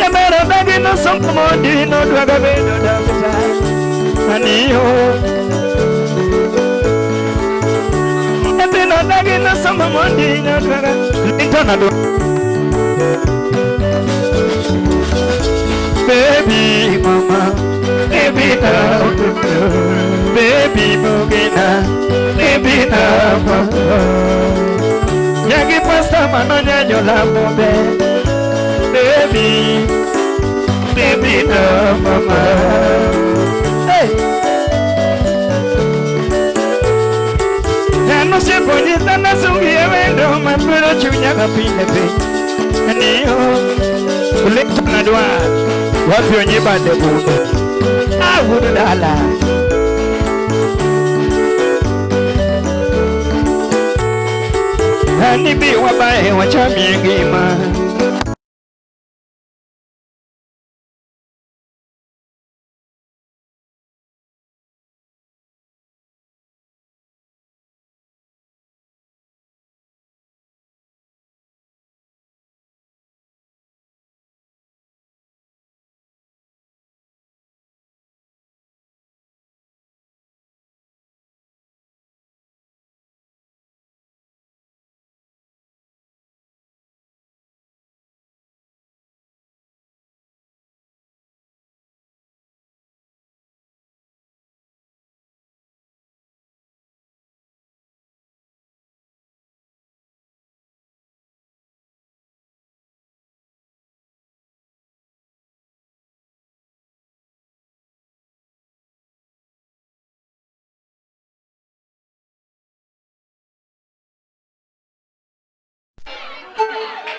Speaker 1: Yamero dagi no sompo mondi no dwaga bedo da bisa oniho Yamero dagi no sompo mondi no dwaga Intona do Baby mama Baby now Baby Bogina, baby now, Yagi pasta manonya yola mobe, baby, baby now, mama. Hey, ya no se bonita na sungi evento, mapuro chunya kapile pe, aniyo, ulekta na dua, wapi onye bande budo, Jakadalla. Ani bi wabae wachami ngima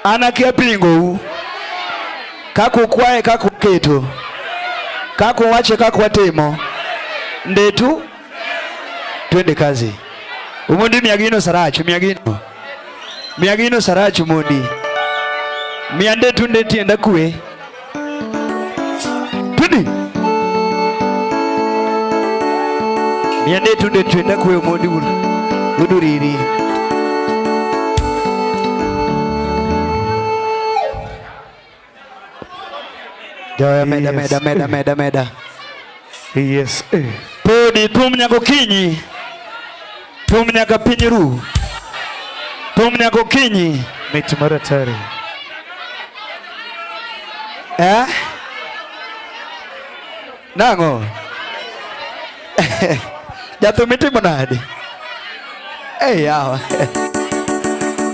Speaker 1: Ana kia pingo Kaku kwae kaku keto Kaku wache kaku watemo Ndetu Twende kazi Umundi miagino sarachu Miagino sarachu mundi Miandetu ndeti enda kue Twende Miandetu ndeti enda kue umundi Uduriri Joyman meda. Yes. Podi tumnyako kinyi. Tumnyaka pinyiru. Tumnyako kinyi. Miti maratari. Nango. Jatuh miti manadi. Yawa.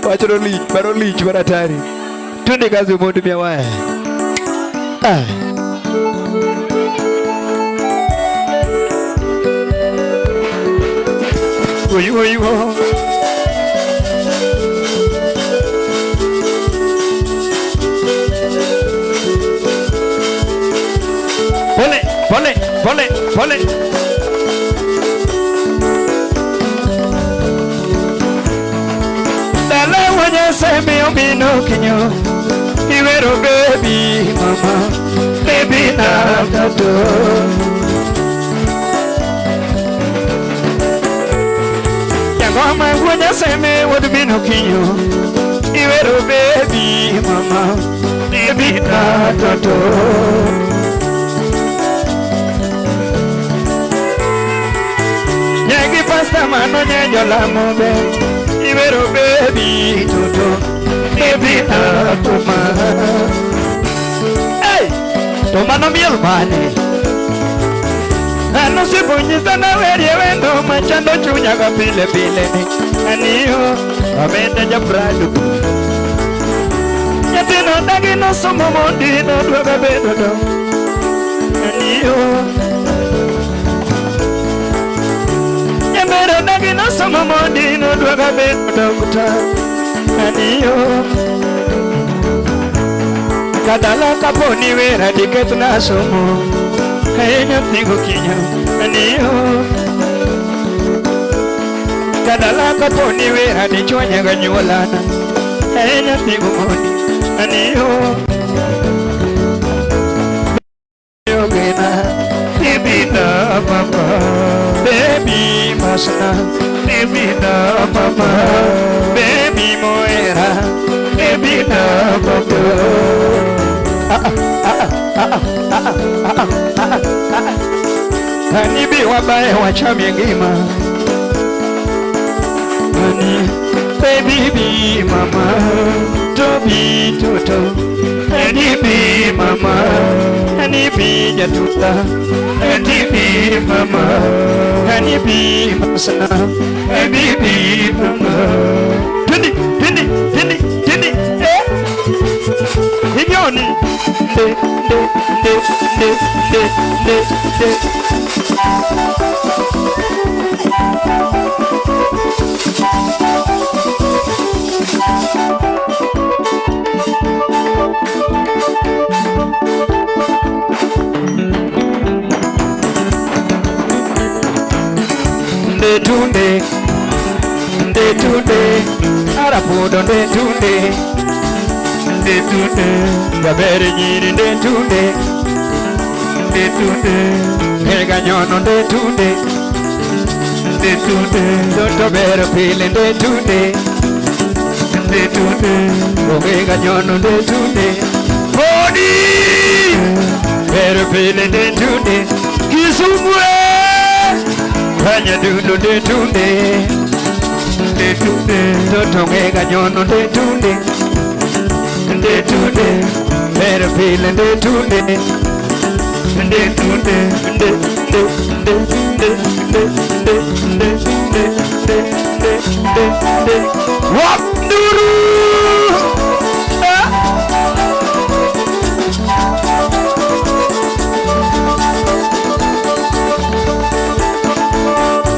Speaker 1: Wachoro lich maratari. Twende kazi umundu miawaya. Oyo Pole Dala wanya semi omino kinyo Iwero baby mama Baby na tato Yagoma wanya semi omino kinyo Iwero baby mama Baby na tato Yagi pasta mano nyenyo la mobe Iwero baby toto Baby toma Hey Toma no miel mane Ano si puñita na veri evento Manchando chuña kapile ni Aniyo Amenda ya prado Yatino dagi no somo mondi No duega bedo do Aniyo
Speaker 3: Ero nagina sama mondino dwaga bedo dokta Aniyo Jakadala kaponi wera diket na somo Nyathi gokinyo Aniyo Jakadala kaponi wera dichwanya ganyuolana Nyathi gomoni Aniyo Yogena Baby da papa Baby masna Baby da papa Baby moera Baby da papa Hani bi wabae wachami ngima Hani baby bi mama Tobi toto Hani bi mama Hani bi jatuta Hani bi mama Hani bi masana Hani bi mama Tini Hinyoni Tunde Arapudo tunde Gabere nyiri tunde Ega nyono tunde Doto bero pile tunde Omega nyono tunde Body Bero pile tunde Kisumwe Kanya dudo tunde Doto omega nyono tunde Better feeling tunde Wap duru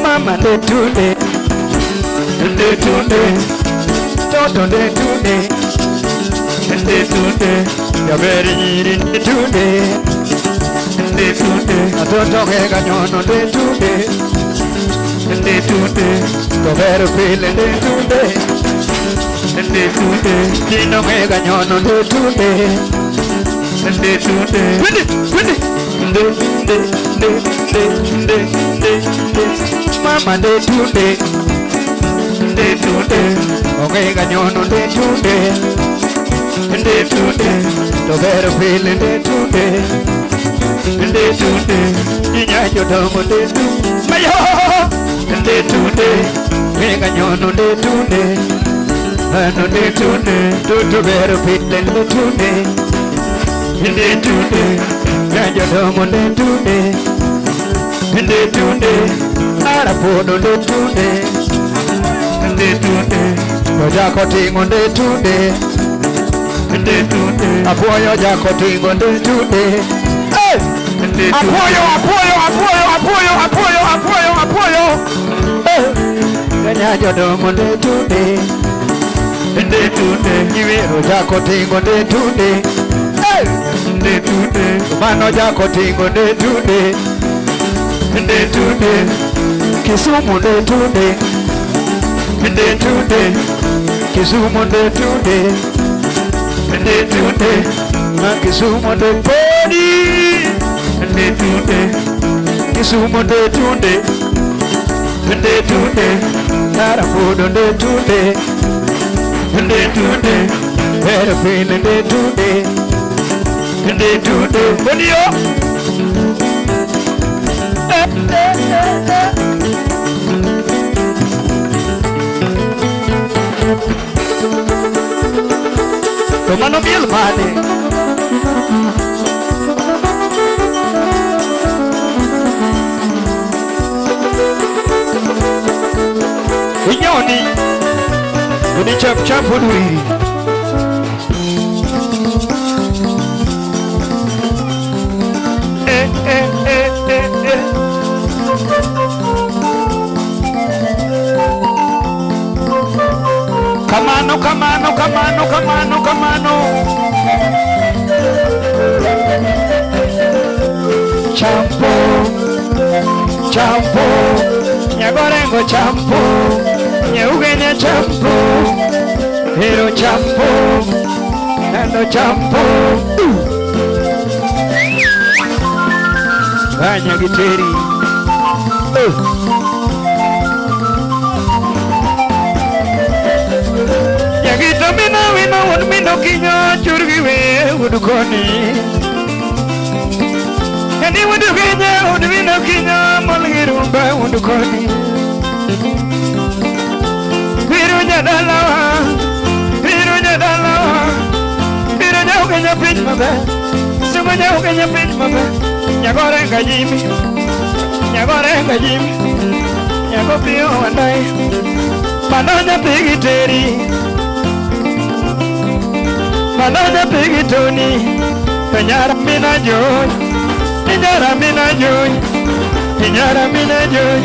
Speaker 3: Mama tunde Toto tunde Gabere nyiri tunde Atoto kega nyono tunde Gabere pile tunde Dino kega nyono tunde Mama tunde Okega nyono tunde to better feeling tunde Inya jodomo tunde Mayo tunde Mega nyono tunde Ano tunde to better feeling tunde Inya jodomo tunde Arapudo tunde Ojako tingo tunde Apoyo jako tingo tunde Apoyo Kanya jodomo tunde Iwero jako tingo tunde Mano jako tingo tunde Kisumu tunde Kisumu tunde Kisumu body Kisumu tunde Arapudo tunde Better feeling tunde Body Tomando miel mane Inyoni Kuni chap chap udui kamano, kamano, kamano, kamano, kamano.
Speaker 1: Champo, champo, nyagorengo champo, nyaugenya champo, hero champo, nando champo. Ganya giteri. Yagito mina wino wad mino kinyo churgiwe udukoni. Yani udukenya udwino kinyo molgirumba udukoni. Viru Jakadalla, viru Jakadalla, viru Jakadalla pinch mabe, sumo Jakadalla pinch mabe. Nyagorenga jimi, nyagorenga jimi, nyagopio wandai, manonya pigiteri, manonya pigitoni, penyara mina joy, penyara mina joy, penyara mina joy,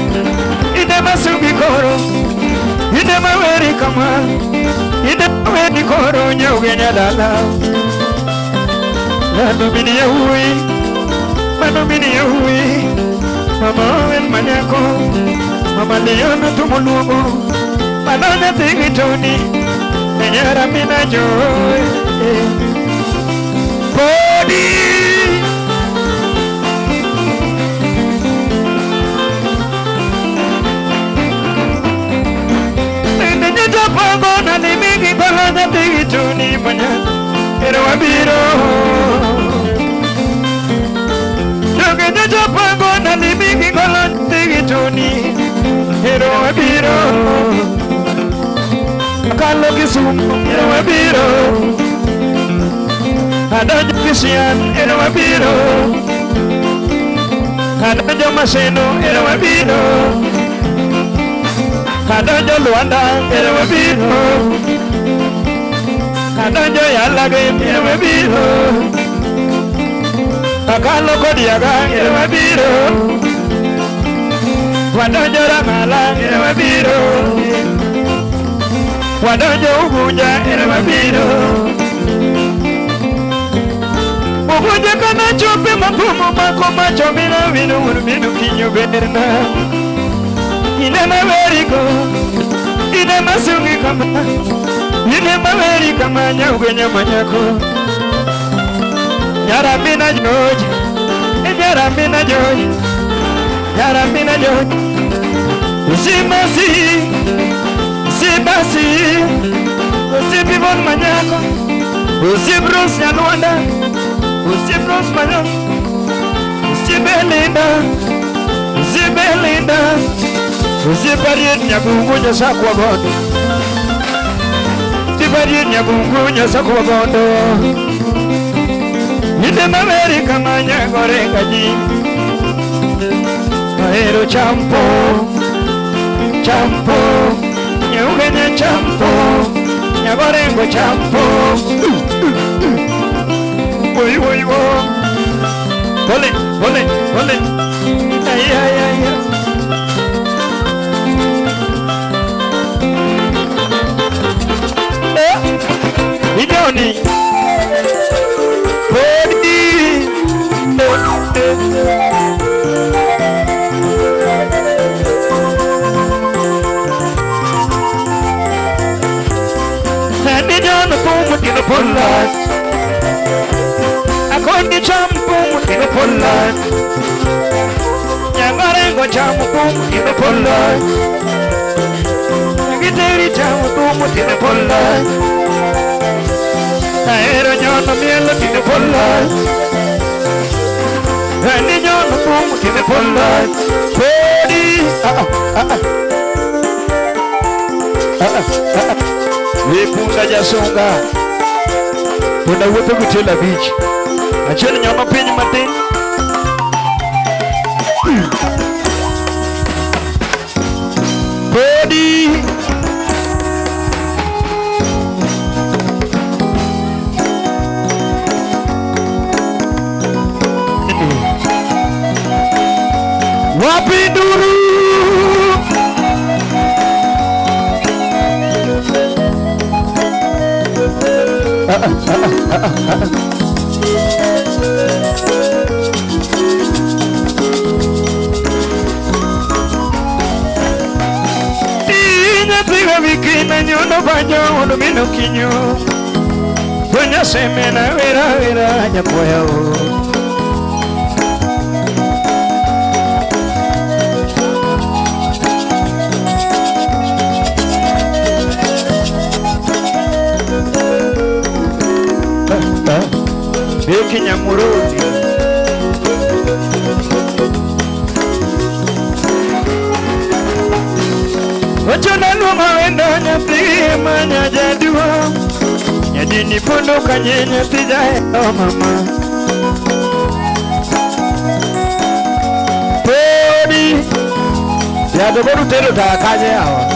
Speaker 1: idema sugi koro, idema weri kama, idema weri koro nyogenya dala, lando mini ya hui. Mano mini yahui, mama en manyako, mama leona tumulumo, manana tigitoni, menyara mina joy, body. Nene japango na limigi balana tigitoni manyako, ero abiro. Japango na limigi kola tigitoni hero abiro kalo kisumu hero abiro adajo kisian hero abiro adajo maseno hero abiro adajo luanda hero abiro adajo yalage hero abiro Akalo kodiaga ere wabiro, wadonjo ramala ere wabiro, wadonjo ugunja ere wabiro. Ugunja kana chope mapumo mako macho mina vinu kinyo berna. Ine maveriko, ine masungi kama, ine maveri kama nyugenya manyako. Yara mina George, yara mina George, yara mina George. Usimasi, usimasi, usibibon manyako, usibros nyaluanda, usibros manyako, usibelinda, usibelinda, usibariet nyagungunya sakwa gondo, usibariet nyagungunya sakwa gondo. Inde maveri kama nyagorenga jimi, mahero champo, champo, nyaugenya champo, nyagorengo champo. Oi oi wo, bole bole bole, ay ay ay. Idoni. Pollat, akoni champo mutino pollat, nyamarengo champo mutino pollat, giteri champo mutino pollat, aero nyono mielo mutino pollat, ani nyono mutino pollat, podi, Punda jasonga. Punda wuotho gutela beach. Achiel nyama piny matin. Body. Wapi duru.
Speaker 3: Tiga vikina nyono banyo uno mino kinyo Doña semena vera nyapoya o Beki nyamurudi Wachona luma wenda nyathi manya jadua Nyadini pondo kanye nyathi jae o mama Podi Yado boru telo ta kanye awa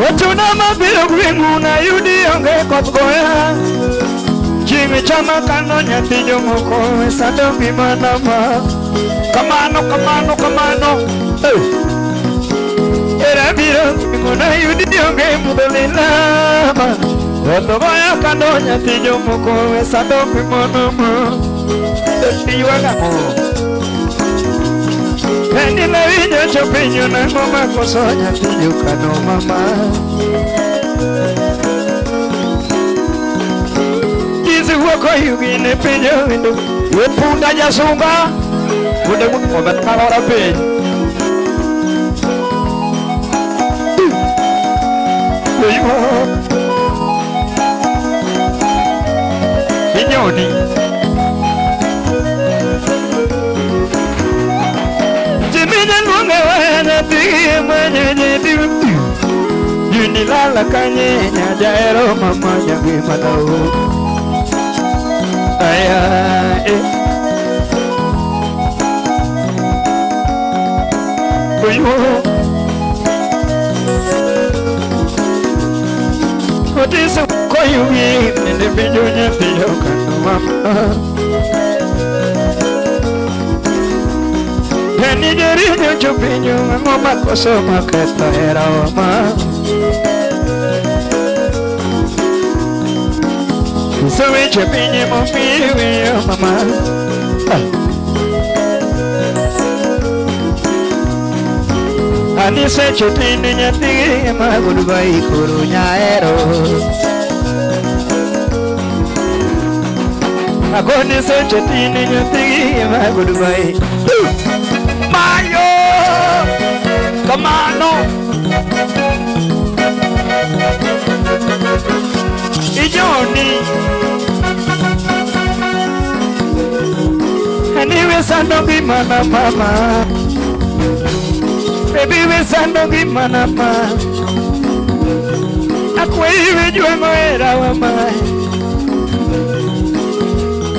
Speaker 3: Wachona mabiro gwingu na yudi onge kopgoya Chimi chama kano nyathi jomoko Sado bimanama Kamano Era biro ngona yudi onge mudolina Oto goya kano nyathi jomoko Sado bimanama Tiwaga mo Pendi na winyo chopinyo na ngoma koso nyathi jokano mama Wako yugine pinyo windu Punda jasunga Udah ngobat karora pin Inyoni Jiminya nunge wana tima nye diutu Junilala kanye nyajaero mama nyagwe madao Aya Otisa koyugi nende bijunya tiyo kanuma Yani jerinya chupinyo ngoma koso maketa era wama So we chupinyo mofiwe mama Ani se chupinyo nyati magudubai kuru nyaero Agoni se chupinyo nyati magudubai Mayo Kamano Ijoni Anyway, Sandogi mana mama Baby, we Sandogi mana mama Akwe iwe juango era wama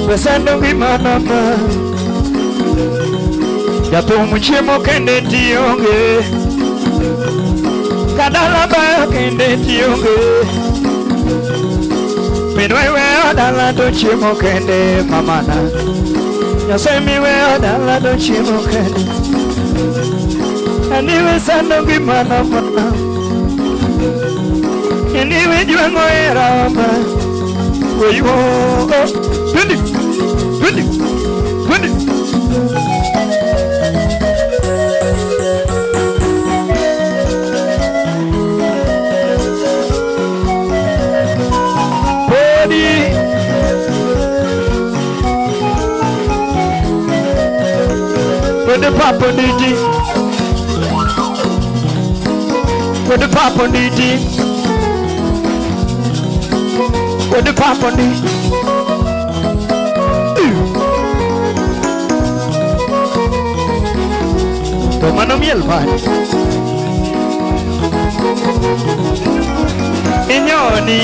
Speaker 3: We Sandogi mana mama Yato muchemo kende tiyonge Kadala bayo kende tiyonge Minwewe odala to chemo kende mamana Yasemi we odala to chemo kende Aniwe Sandogi mana mana Aniwe juango era wama Weyo Pindi With the papa DJ With the papa DJ With the papa DJ Tomando miel pai Inyoni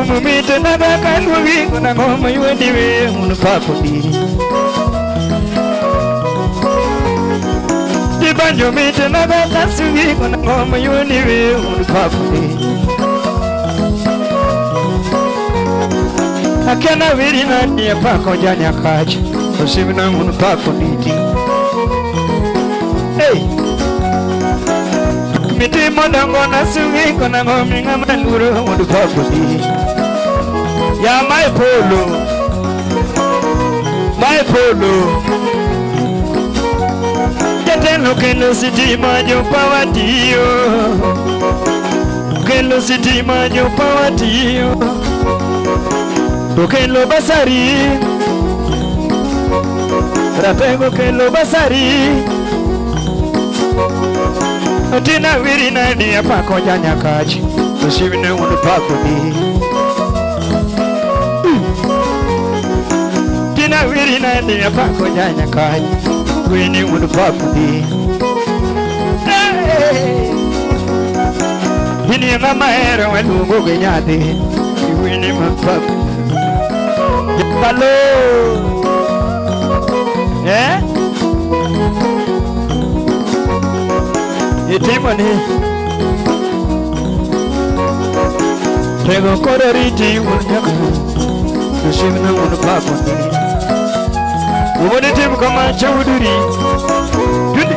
Speaker 3: Mumite na baka nwi kuna ngoma yuendiwe unu papodi Dibanjo mite na baka sugi kuna ngoma yuendiwe unu papodi Akena viri na niya pako janya kacha Usimina unu papodi Hey. Miti modongo na sungi kona ngomi ngamaluro mundu pakudi. Ya my polo. My polo. Jatelo kelo sitima nyopawatiyo. Kelo sitima nyopawatiyo. Kelo basari. Ratego kelo basari. Tina wiri nani apako janya kachi. Tushivine mundu pakudi. Tina wiri nani apako janya kachi. Wini mundu pakudi. Hini mama era walungu genyade. Wini mundu pakudi. Jakalo. Itimani Tego kororiti unyaka Tushivna unapaponi Umone timu kama chawuduri Jundi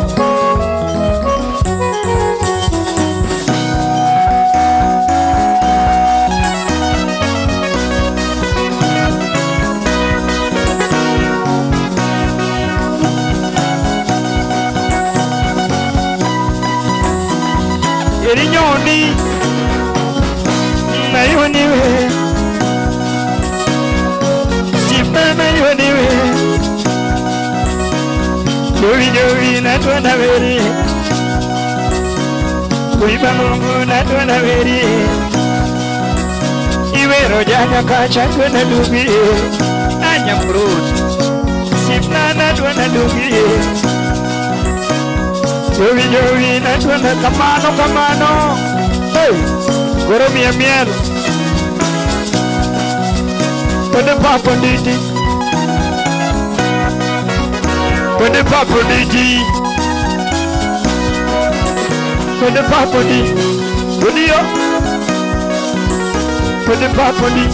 Speaker 3: Nyoni na yoniwe Sipna na yoniwe Jovi na tuana veri Kuiba mungu na tuana veri Iwe rojanya kacha tuana dubi Anya mbrut Sipna na tuana dubi Jovi na tuana kamano Hey, goro miel Pode papo diti Pode papo diti Pode papo di Udio Pode papo di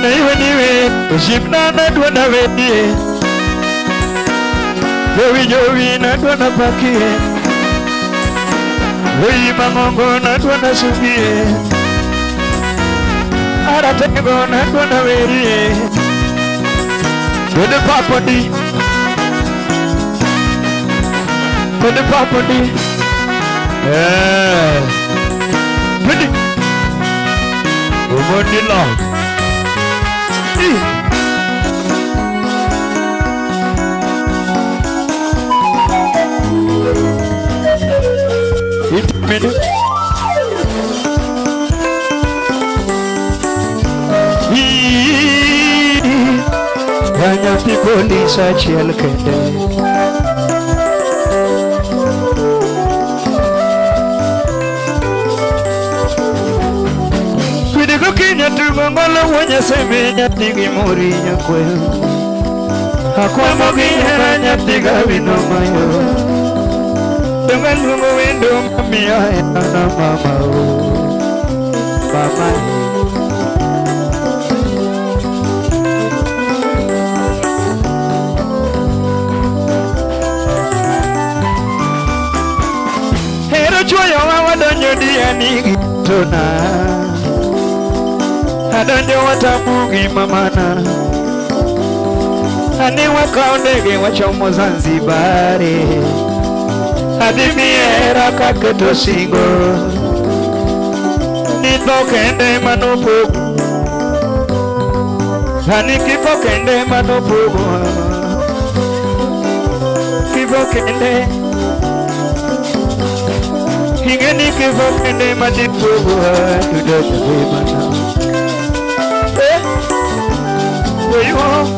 Speaker 3: Niwe Ushipna na tuana vedie Jovi na tuana pakie Wei mamongo na tuana subie Aratego na tuana verie Pode papo di Pode papo di Pode Umoni long Hanya people lisa chiel kende Kwidego kinya tugo ngolo wanya seme nyatigi mori nyakwe Hakwa mogi hera nyatiga wino mayo Dengan lungo window mami ayana mama Mama Hero choyo wawa donyo diani tona Adonyo watabugi mamana Ani wakaondege wachomo Zanzibari Adimiera kaketo singo Nindo kende manopo Hani kifo kende manopo Kifo kende Hingeni kifo kende madipo Tudoje mana Weyo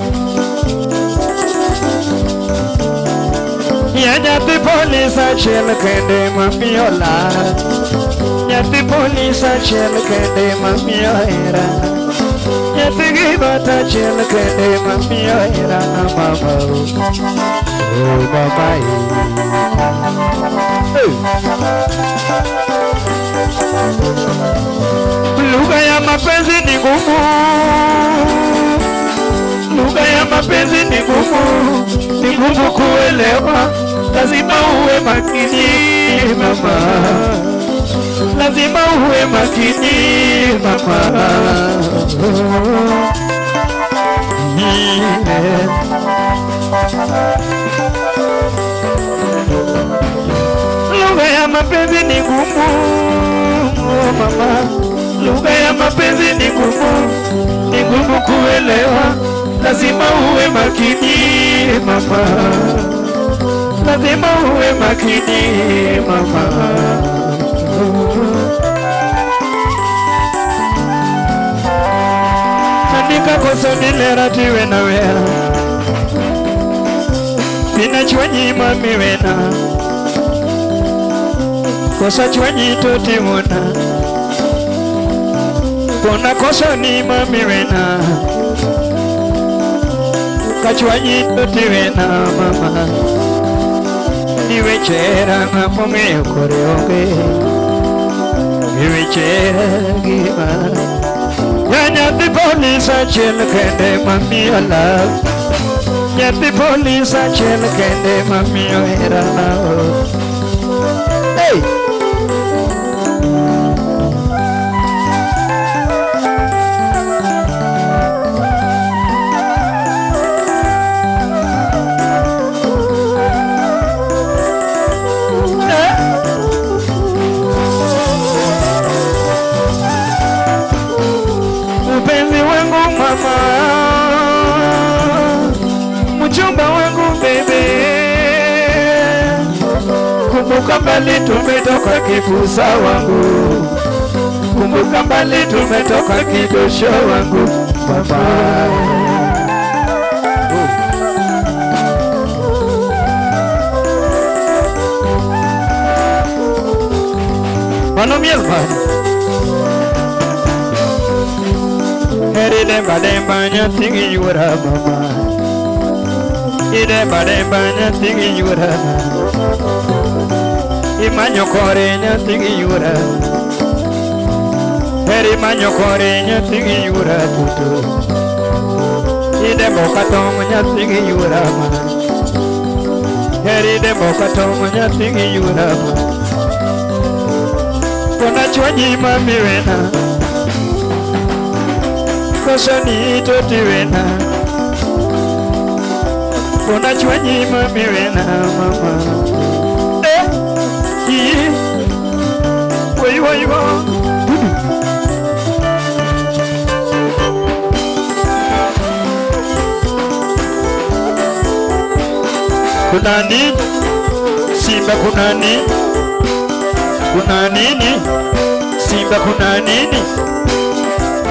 Speaker 3: Nyati polisa chel kende mamiola Nyati polisa chel kende mamioera Nyati gibata chel kende mamioera na mama Oh mama Lugha ya mapenzi ni ngumu Lugha ya mapenzi ni ngumu kuelewa, lazima uwe makini mama, lazima uwe makini mama. Lugha ya mapenzi ni ngumu mama, lugha ya mapenzi ni ngumu kuelewa, lazima uwe makini mama, lazima uwe makini mama. Andika kosa nileratiwe na wea, pinachwanyi mami wena, kosa chwanyi toti mona, pona kosa ni mami wena, kachwanyi toti wena mama. Niwe chera ngapome koreoge, niwe chera gima. Nyati police achel kende mami ala, nyati police achel kende mami ohera na o. Hey. Mchumba wangu bebe, kumbuka mbali tumetoka kifusa wangu, kumbuka mbali tumetoka kidosho wangu baba. Mano mielbani Heri demba demba nyatingi yura mama, idemba demba nyatingi yura, imanyo kore nyatingi yura, heri manyo kore nyatingi yura tutu, idembo katong nyatingi yura ma, heri dembo katong nyatingi yura ma, kona chwanyi mami wena, kosani toti wena, kona chwanyi mami wena mama. Where you go? Kunani? Simba kunani? Kunanini? Simba kunanini?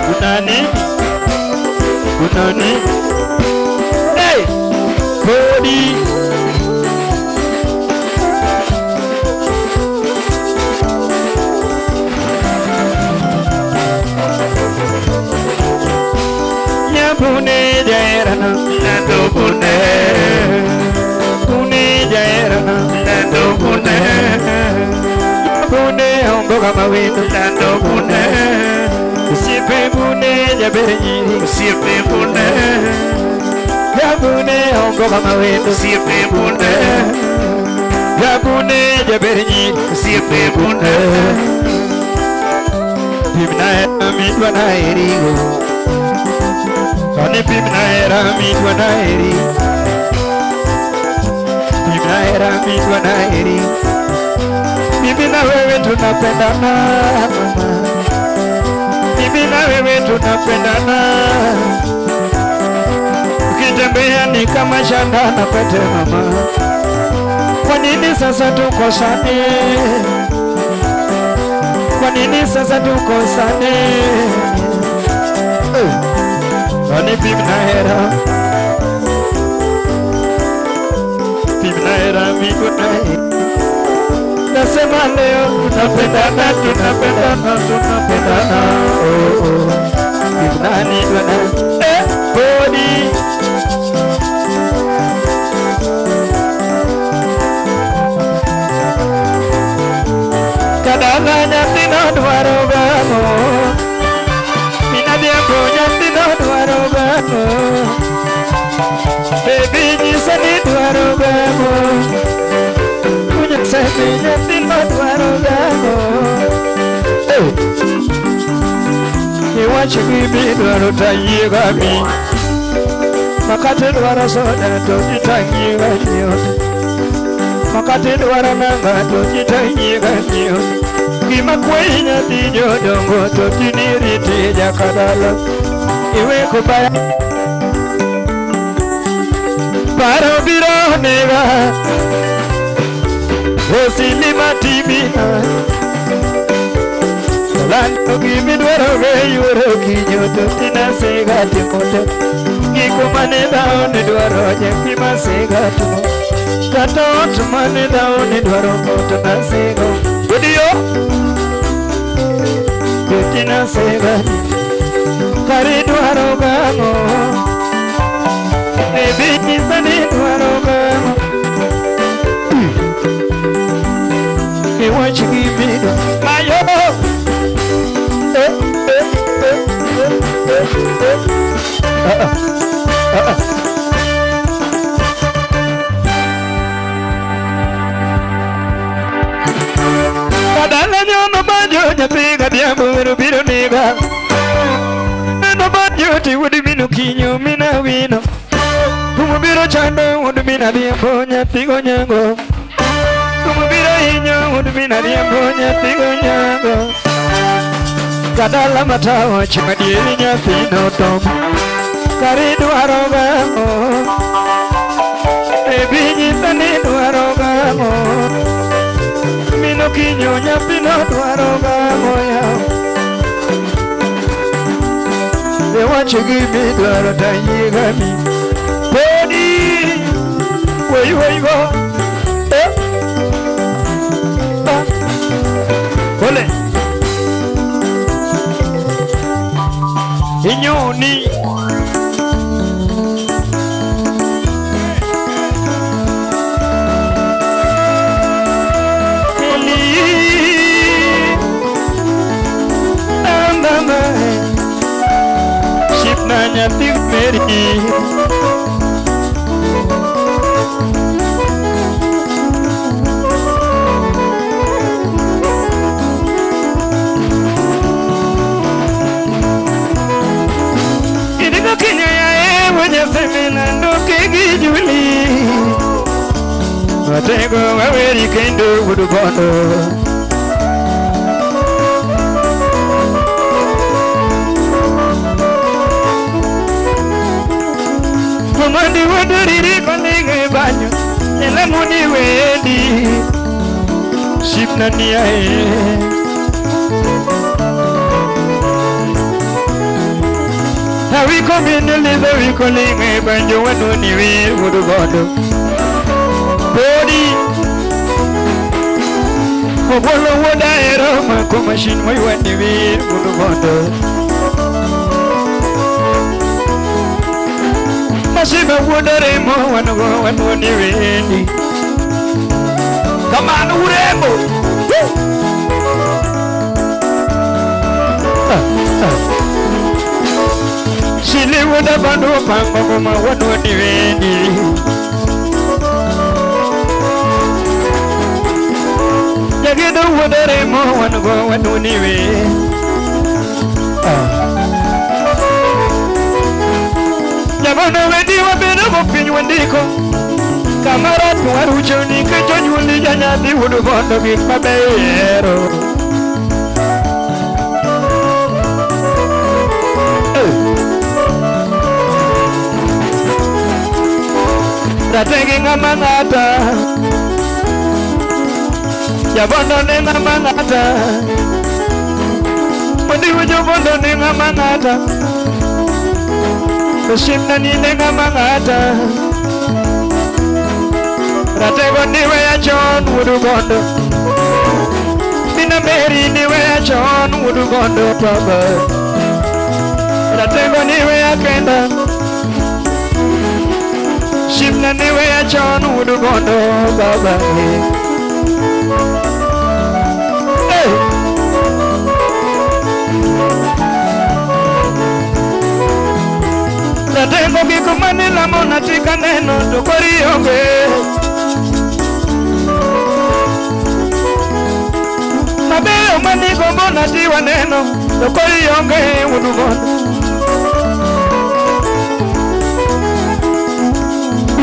Speaker 3: Kunani? Kunani? Hey! Cody! Nyapune jairana Nindo pune, pune jairana Nindo pune, pune ongoga mawindo Nindo pune, sipe pune jaberenyi sipe pune, japune ongoga mawindo sipe pune, japune jaberenyi sipe pune, pimna mitwa na erigo. Kani pimna era mitwa na eri, pimna era mitwa na eri, mimi na wewe tunapendana mama, mimi na wewe tunapendana, ukitembea ni kama shanda na pete mama, kwa nini sasa tukosane, kwa nini sasa tukosane? Kani pimna era mitwa na eri, nasema leo tunapendana, tunapendana, tunapendana. Oh oh, pimna mitwa na body. Kadala nyati na dwaro gamo, mina diambo nyati na dwaro gamo, baby jisa ni dwaro gamo.
Speaker 1: Iwachigimi dwaro tayigami Makate dwaro soda to jitayigami Makate dwaro nanga to jitayigami Gima kwe nyathi jodongo to tiniriti Jakadalla Iwe kubaya Paro biro nega Osilima tibina Lando gimi dwaro ge yuro kinyo to tina sega timote Giko mane daone dwaro jekima sega timo Kata otu mane daone dwaro moto na sega Gudiyo Tina sega Kari dwaro gamo Ebi kisani dwaro gamo Iwachigimi Mayo Kadala nyono banjo nyapiga biambo biro niga Neno banjo ti wudi minu kinyo mina wino Kumu biro chando wudi mina biambo nyapigo nyango Kumu biro hinyo wudi mina biambo nyapigo nyango Kadala matawa chimadieli nyathino tom Kari dwaro gamo Ebi nyithani dwaro gamo Mino kinyo nyathino dwaro gamo yao Iwachigimi dwaro tayigami Podi Wey go Ole Inyoni Eli Andama Shipna nyathi meri Semina no kegi juli Matego waweri kendo wudubono Kumandi wuduriri kolinge banyo Ele muni wedi Shipna niyae We come in the liver, we calling a banjo and only we would have gone. Body of one would I have my commission, we went to be would have gone. Massive would I more one go and only ready. Come on, Uremo. She live with a band of Pangoma, what would you ready? You get the water, they more want to go and only way. Yabana, ready, a bit of opinion when they come. Camara, who journey, can you only Jana, would have gone to be my baby. Taking a manata Yabondo na manata When you were bondo na manata The ship na nina manata Ratego niwe ya John Wudugondo Mina Mary niwe ya John Wudugondo Papa Ratego niwe ya Kenda Shipna niwe ya John Wudugondo Baba Hey Natengo kikumani la mona tika neno tukori yonge Mabeo maniko mona tiwa neno
Speaker 3: Nokori yonge udugondo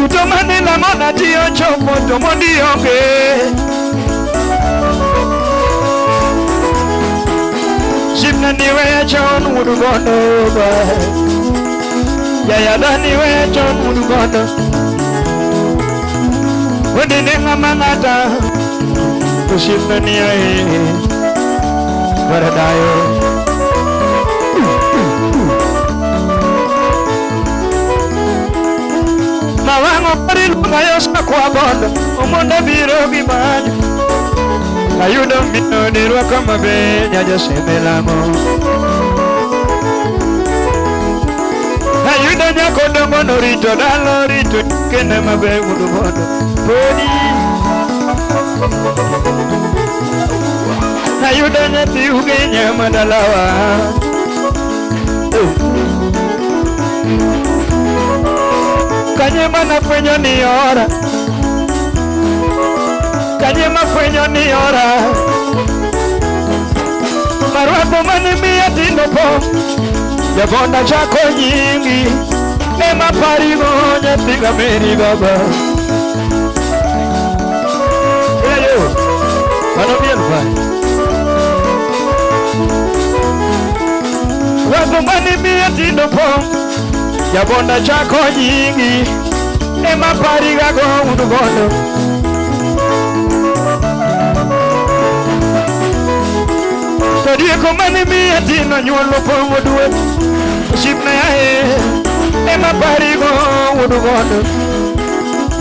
Speaker 3: Utomani la mona tiyo chopo tomondi yonge Shipna niwe chon udugondo Yayada niwe chon udugondo Wendine ngamangata Shipna niwe Varadayo Mawango parilunga yosa kwa bondo Umonda biro gimanyo Ayudo mino dirwa kama benya jasemelamo Ayudo nyako dongo no rito dalo rito Kene mabe udu bondo Podi Ayudo nyati ugenya madalawa Kanyema na fwenyo ni ora Kanyema fwenyo ni ora Marwako mani miya tindo po Yabonda chako nyingi Nema parigo nyatinga meri baba Yo Mano bien pa Wako mani miya tindo po Yabonda chako nyingi Ema pariga go udugondo Todie komani miya tino nyuolo pongo duwe Shipna ya he Ema parigo udugondo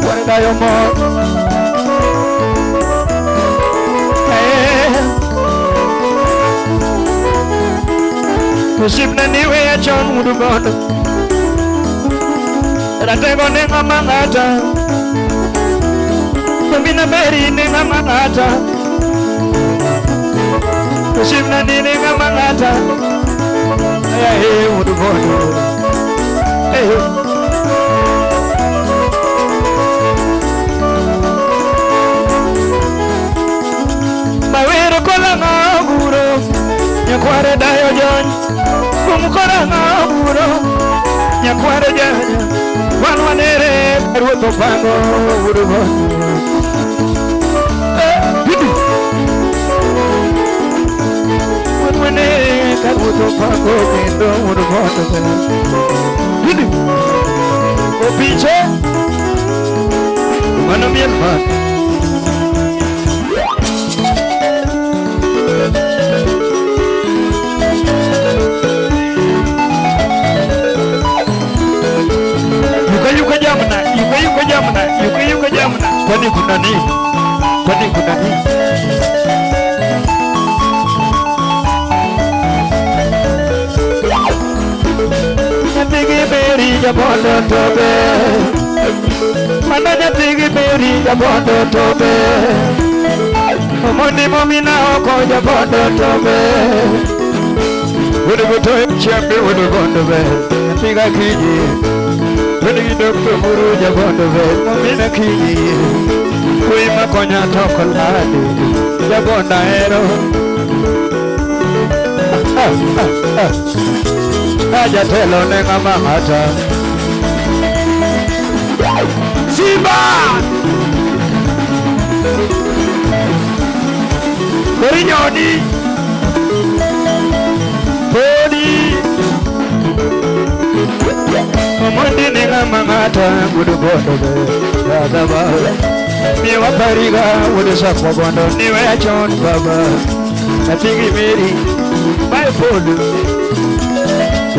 Speaker 3: Warga yo mo Shipna niwe ya chon udugondo Ratego nenga mangata Kumina meri nenga mangata Kushimna ni nenga mangata Aya hee udugondo Mawero kola ngaguro Nyakware dayo jony Kumukora ngaguro Nyakware janya Wanwanere Karuto pango udugondo Wanwanere Karuto pango Nindo udugondo Opiche Mano mielma Yuka jamna Kwani kuna nini? Nyatigi beri jabondo tobe Mana nyatigi beri jabondo tobe Omoni momina oko jabondo tobe Udugoto chembe udugondo be Nyatiga kiji Wenigi doktor muru jabondo ve Momina kiji Kuima konya toko ladi Jabonda ero Aja telo nenga mahata Simba Korinyoni Podi Momondi nenga mangata Udugondo ve Yadaba Miwa pariga Udusa kwa bondo Niwe achon baba Natigi meri Bye polu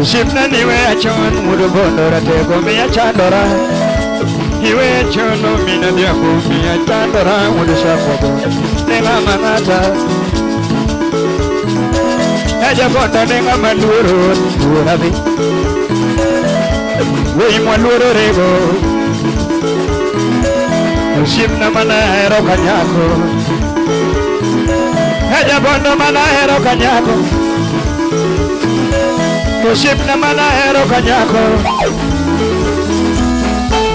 Speaker 3: Shipna niwe achon Udugondo ratego miya chandora Iwe chono mina diaku miya chandora Udusa kwa bondo Nenga mangata Aja bondo nenga manduro Urabi Wei mwaluro rego Shipna mana hero kanyako Aja bondo mana hero kanyako Shipna mana hero kanyako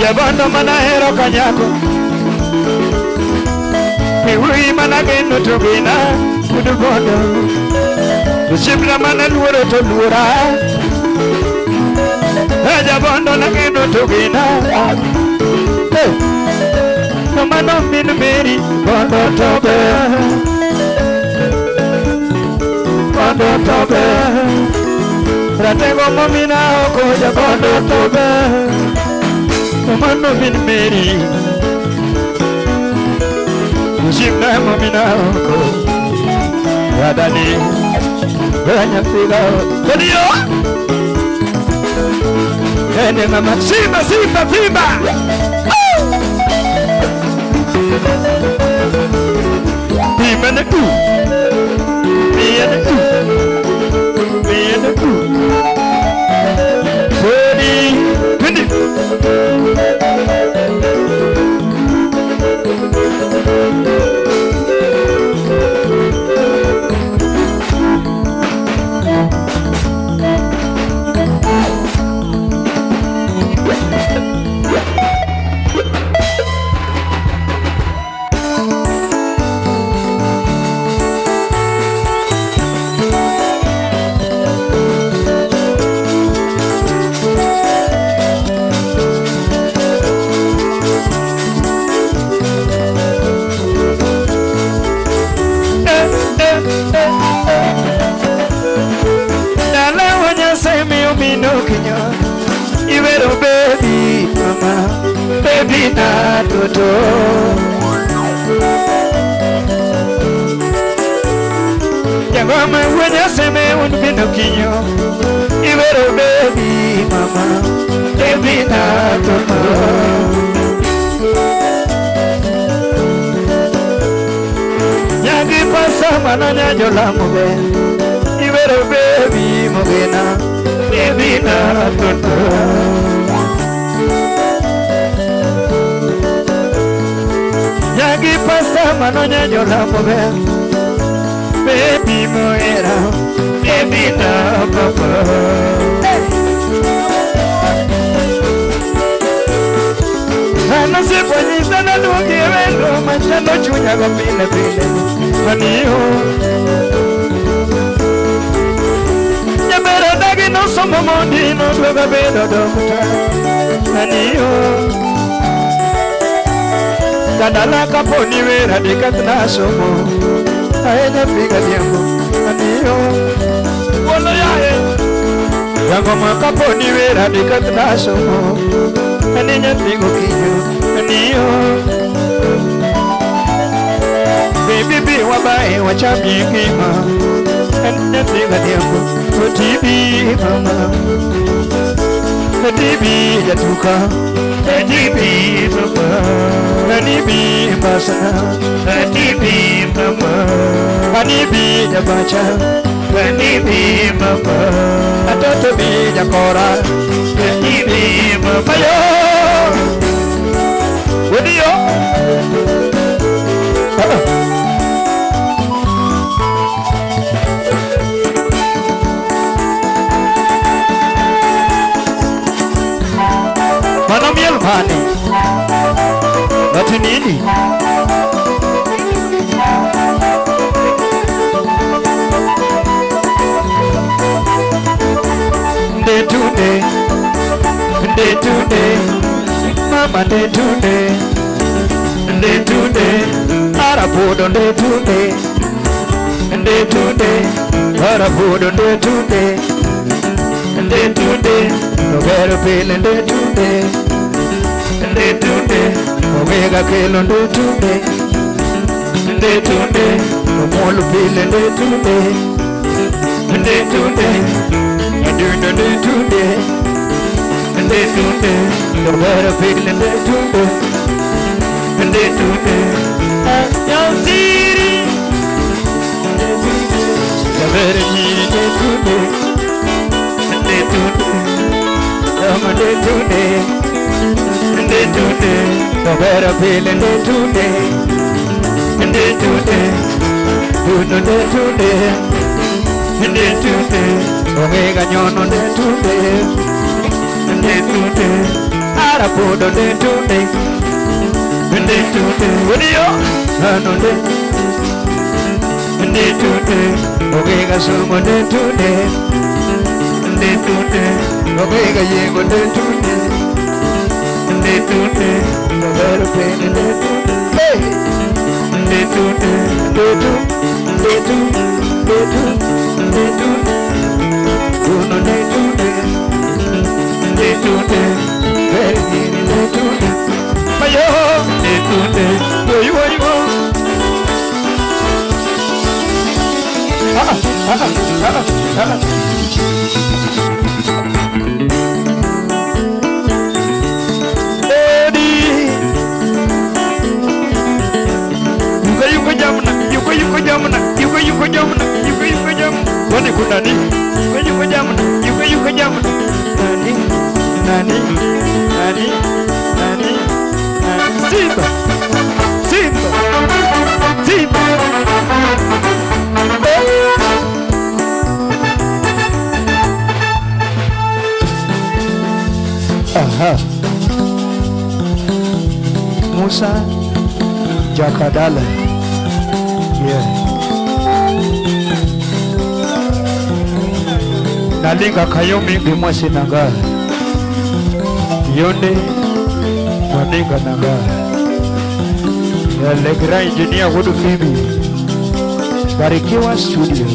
Speaker 3: Jabondo mana hero kanyako Miwi mana geno tugina Udugondo
Speaker 1: Shibra mana luoro to luora Aja bondo na kendo to gina Mama no min meri bondo tobe Bondo tobe Ratego mamina oko ja bondo tobe Mama no min meri Shibra mamina oko Radani Banyak tiga Video Ini mama Simba Simba Simba Simba neku Simba neku Simba neku Bodi Bodi Baby, mama, baby na toto. Ya mama wenye seme unpino kinyo. Ibero baby, mama, baby na toto. Nyagi pasa mananya jola mobe. Ibero baby mogena, baby na toto. Yagi pasta manonya jola mobe Baby moera Baby na papa Ano se ponyi sana nuki evento Machando chunya go pile pile Maniyo Nyabera dagi no somo mondi No tuega bedo dokta Maniyo Jakadalla kaponi vera dikatna somo Aena piga diambo Aniyo Wolo yae Yangoma kaponi vera dikatna somo Anenya pigo kinyo Aniyo Baby bi wabae wachabi kima Anenya piga diambo Otibi mama Otibi jatuka Otibi mama Hanibi masana, hanibi mama, hanibi jabacha, hanibi mama, atoto bi jakora, hanibi mama yo, video. Mana miel pani. Watu nini? Ndetunde, mama ndetunde, arabudo ndetunde, arabudo ndetunde, nogero pile ndetunde, omega kelo ndetunde, omolu pile ndetunde, nogero pile ndetunde, yansiri, yavere nyiri ndetunde, nogero pile ndetunde, omega nyono ndetunde, arabudo ndetunde, video, ano ndetunde, Ogega songo de tunde Ogega yengo de tunde Nobero pene de tunde De tunde Uno de tunde Very near de tunde Mayo de tunde Oyo Yuko jamna Wani kunani Yuko jamna Nani Simba Aha Musa Jakadalla Yeah Nalinga kayomi gimwasi naga Yonde Nalinga naga Legra engineer Wudu Fimi Barikiwa studio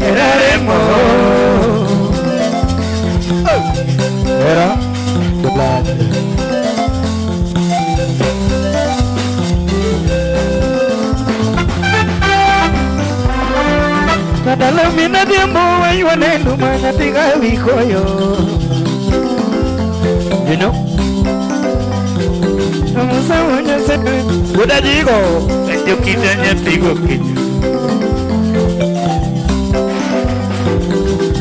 Speaker 1: Eraremo Era the blood Kadala mina diambo aywane lumana tiga vikoyo You know Musa wanya sepe Buda jigo Enjo kita nyatigo kita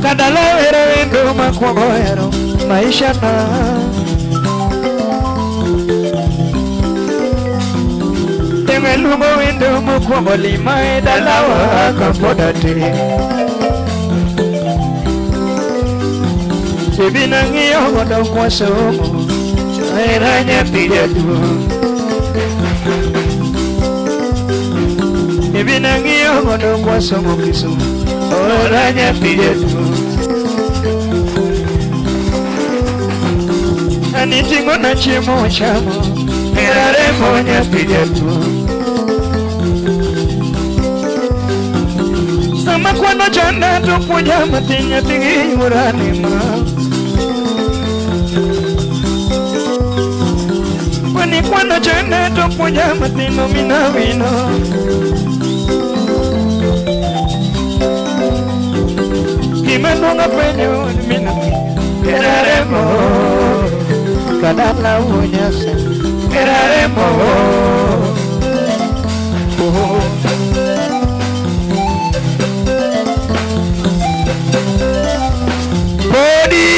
Speaker 1: Kadala wero wendo makwagoero Maisha na Teme lugo wendo makwago lima edalawa kampodate Sebina ngiyo godo kwa somo Chairanya pide tu Sebina ngiyo godo kwa somo kisu Oranya pide tu Anitingo na chemo chamo Erare monya pide tu Sama kwano chanda tupunya matinya tigi urani ma Kwani kwano chanda tupunya matino mina wino Kimenonga penyo mina Erare mo Jakadalla unyase Eraremo Body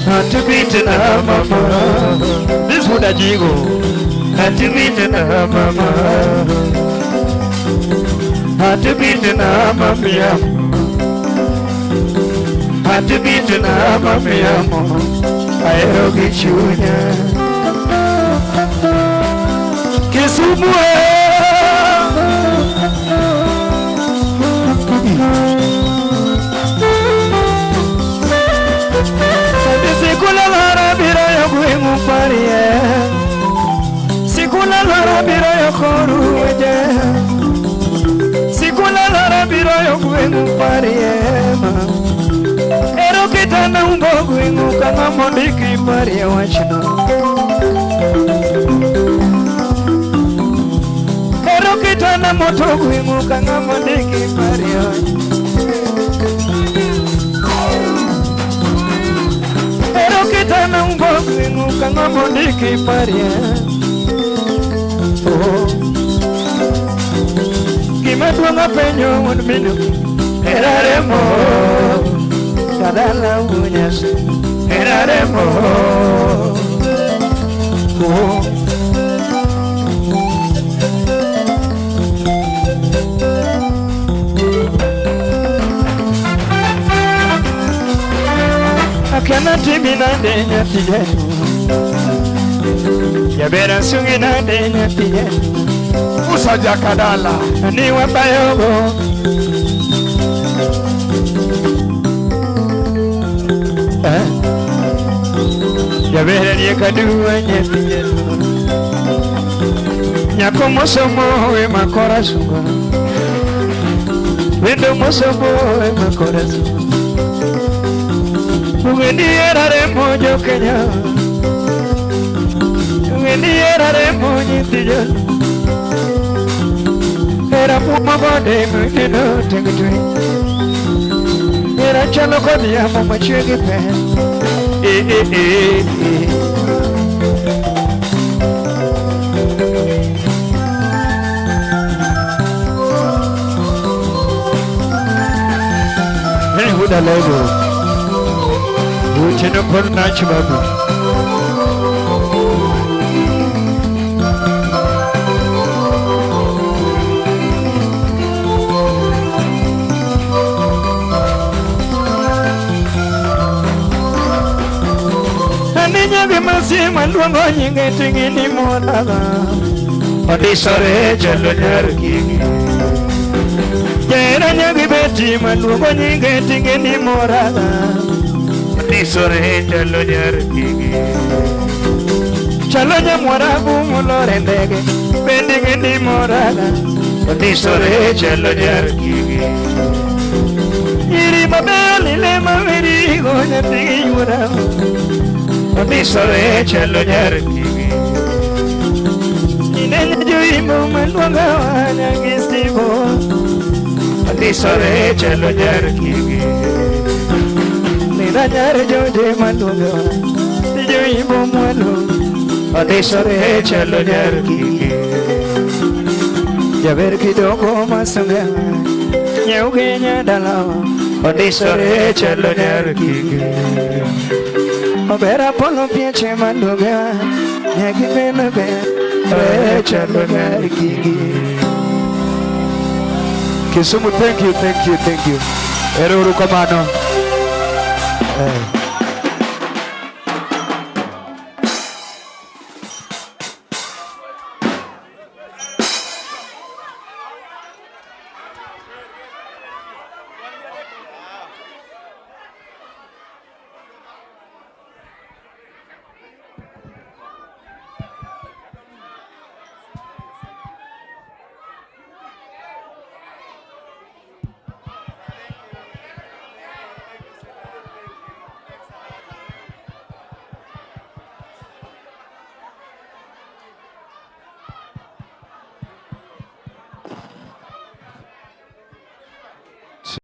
Speaker 1: Had to beat in her mama This would a jigo Had to beat in her mama Had to beat in her mama Hati bitu na mami amo Aero kichunya Kisumwe Sikula lara bira ya kuingu parie Sikula lara bira ya koru eje Sikula lara bira ya kuingu parie Ero kitana umbogu inguka ngamondiki paria wachina Ero kitana motogu inguka ngamondiki paria Ero kitana umbogu inguka ngamondiki paria Kimetuanga penyo unminu Eraremo Jakadalla unyase Eraremo kana timina denya tiye ya bera sungina denya tiye
Speaker 2: Musa Jakadalla
Speaker 1: ni wabayogo ya bera ni kaduwa nyetiye nyako mosomo we makora sunga wendo mosomo we makora sunga Ugeni erare mojo Kenya Ugeni erare moji tijo Era puma bode mwitino tengitwe Era chalo kodi ya mama chwegi pe Huda lego Uchino ponna chibabu Aninya bimasi maluongo nyinge tingini monada Odisore jalo nyarkigi Jera nyagi beti maluongo nyinge tingini morada Nisore chalo nyarkigi Chalo nyamwarabu mulore ndege Bendige ni moraga Nisore chalo nyarkigi Iri mabeli le mawiri Gonya tigi yurabu Nisore chalo nyarkigi Inenya juimbo maluanga wanya gisibo Nisore chalo nyarkigi Nanyare joje maluga Tijo imbo mwalo Odisore chalo nyarkigi Jaber kidogo masunga Nyeuge nyadalawa Odisore chalo nyarkigi Obera polo pieche maluga Nyagi menuga Chalo nyarkigi Kisumu, thank you. Eruru kamano.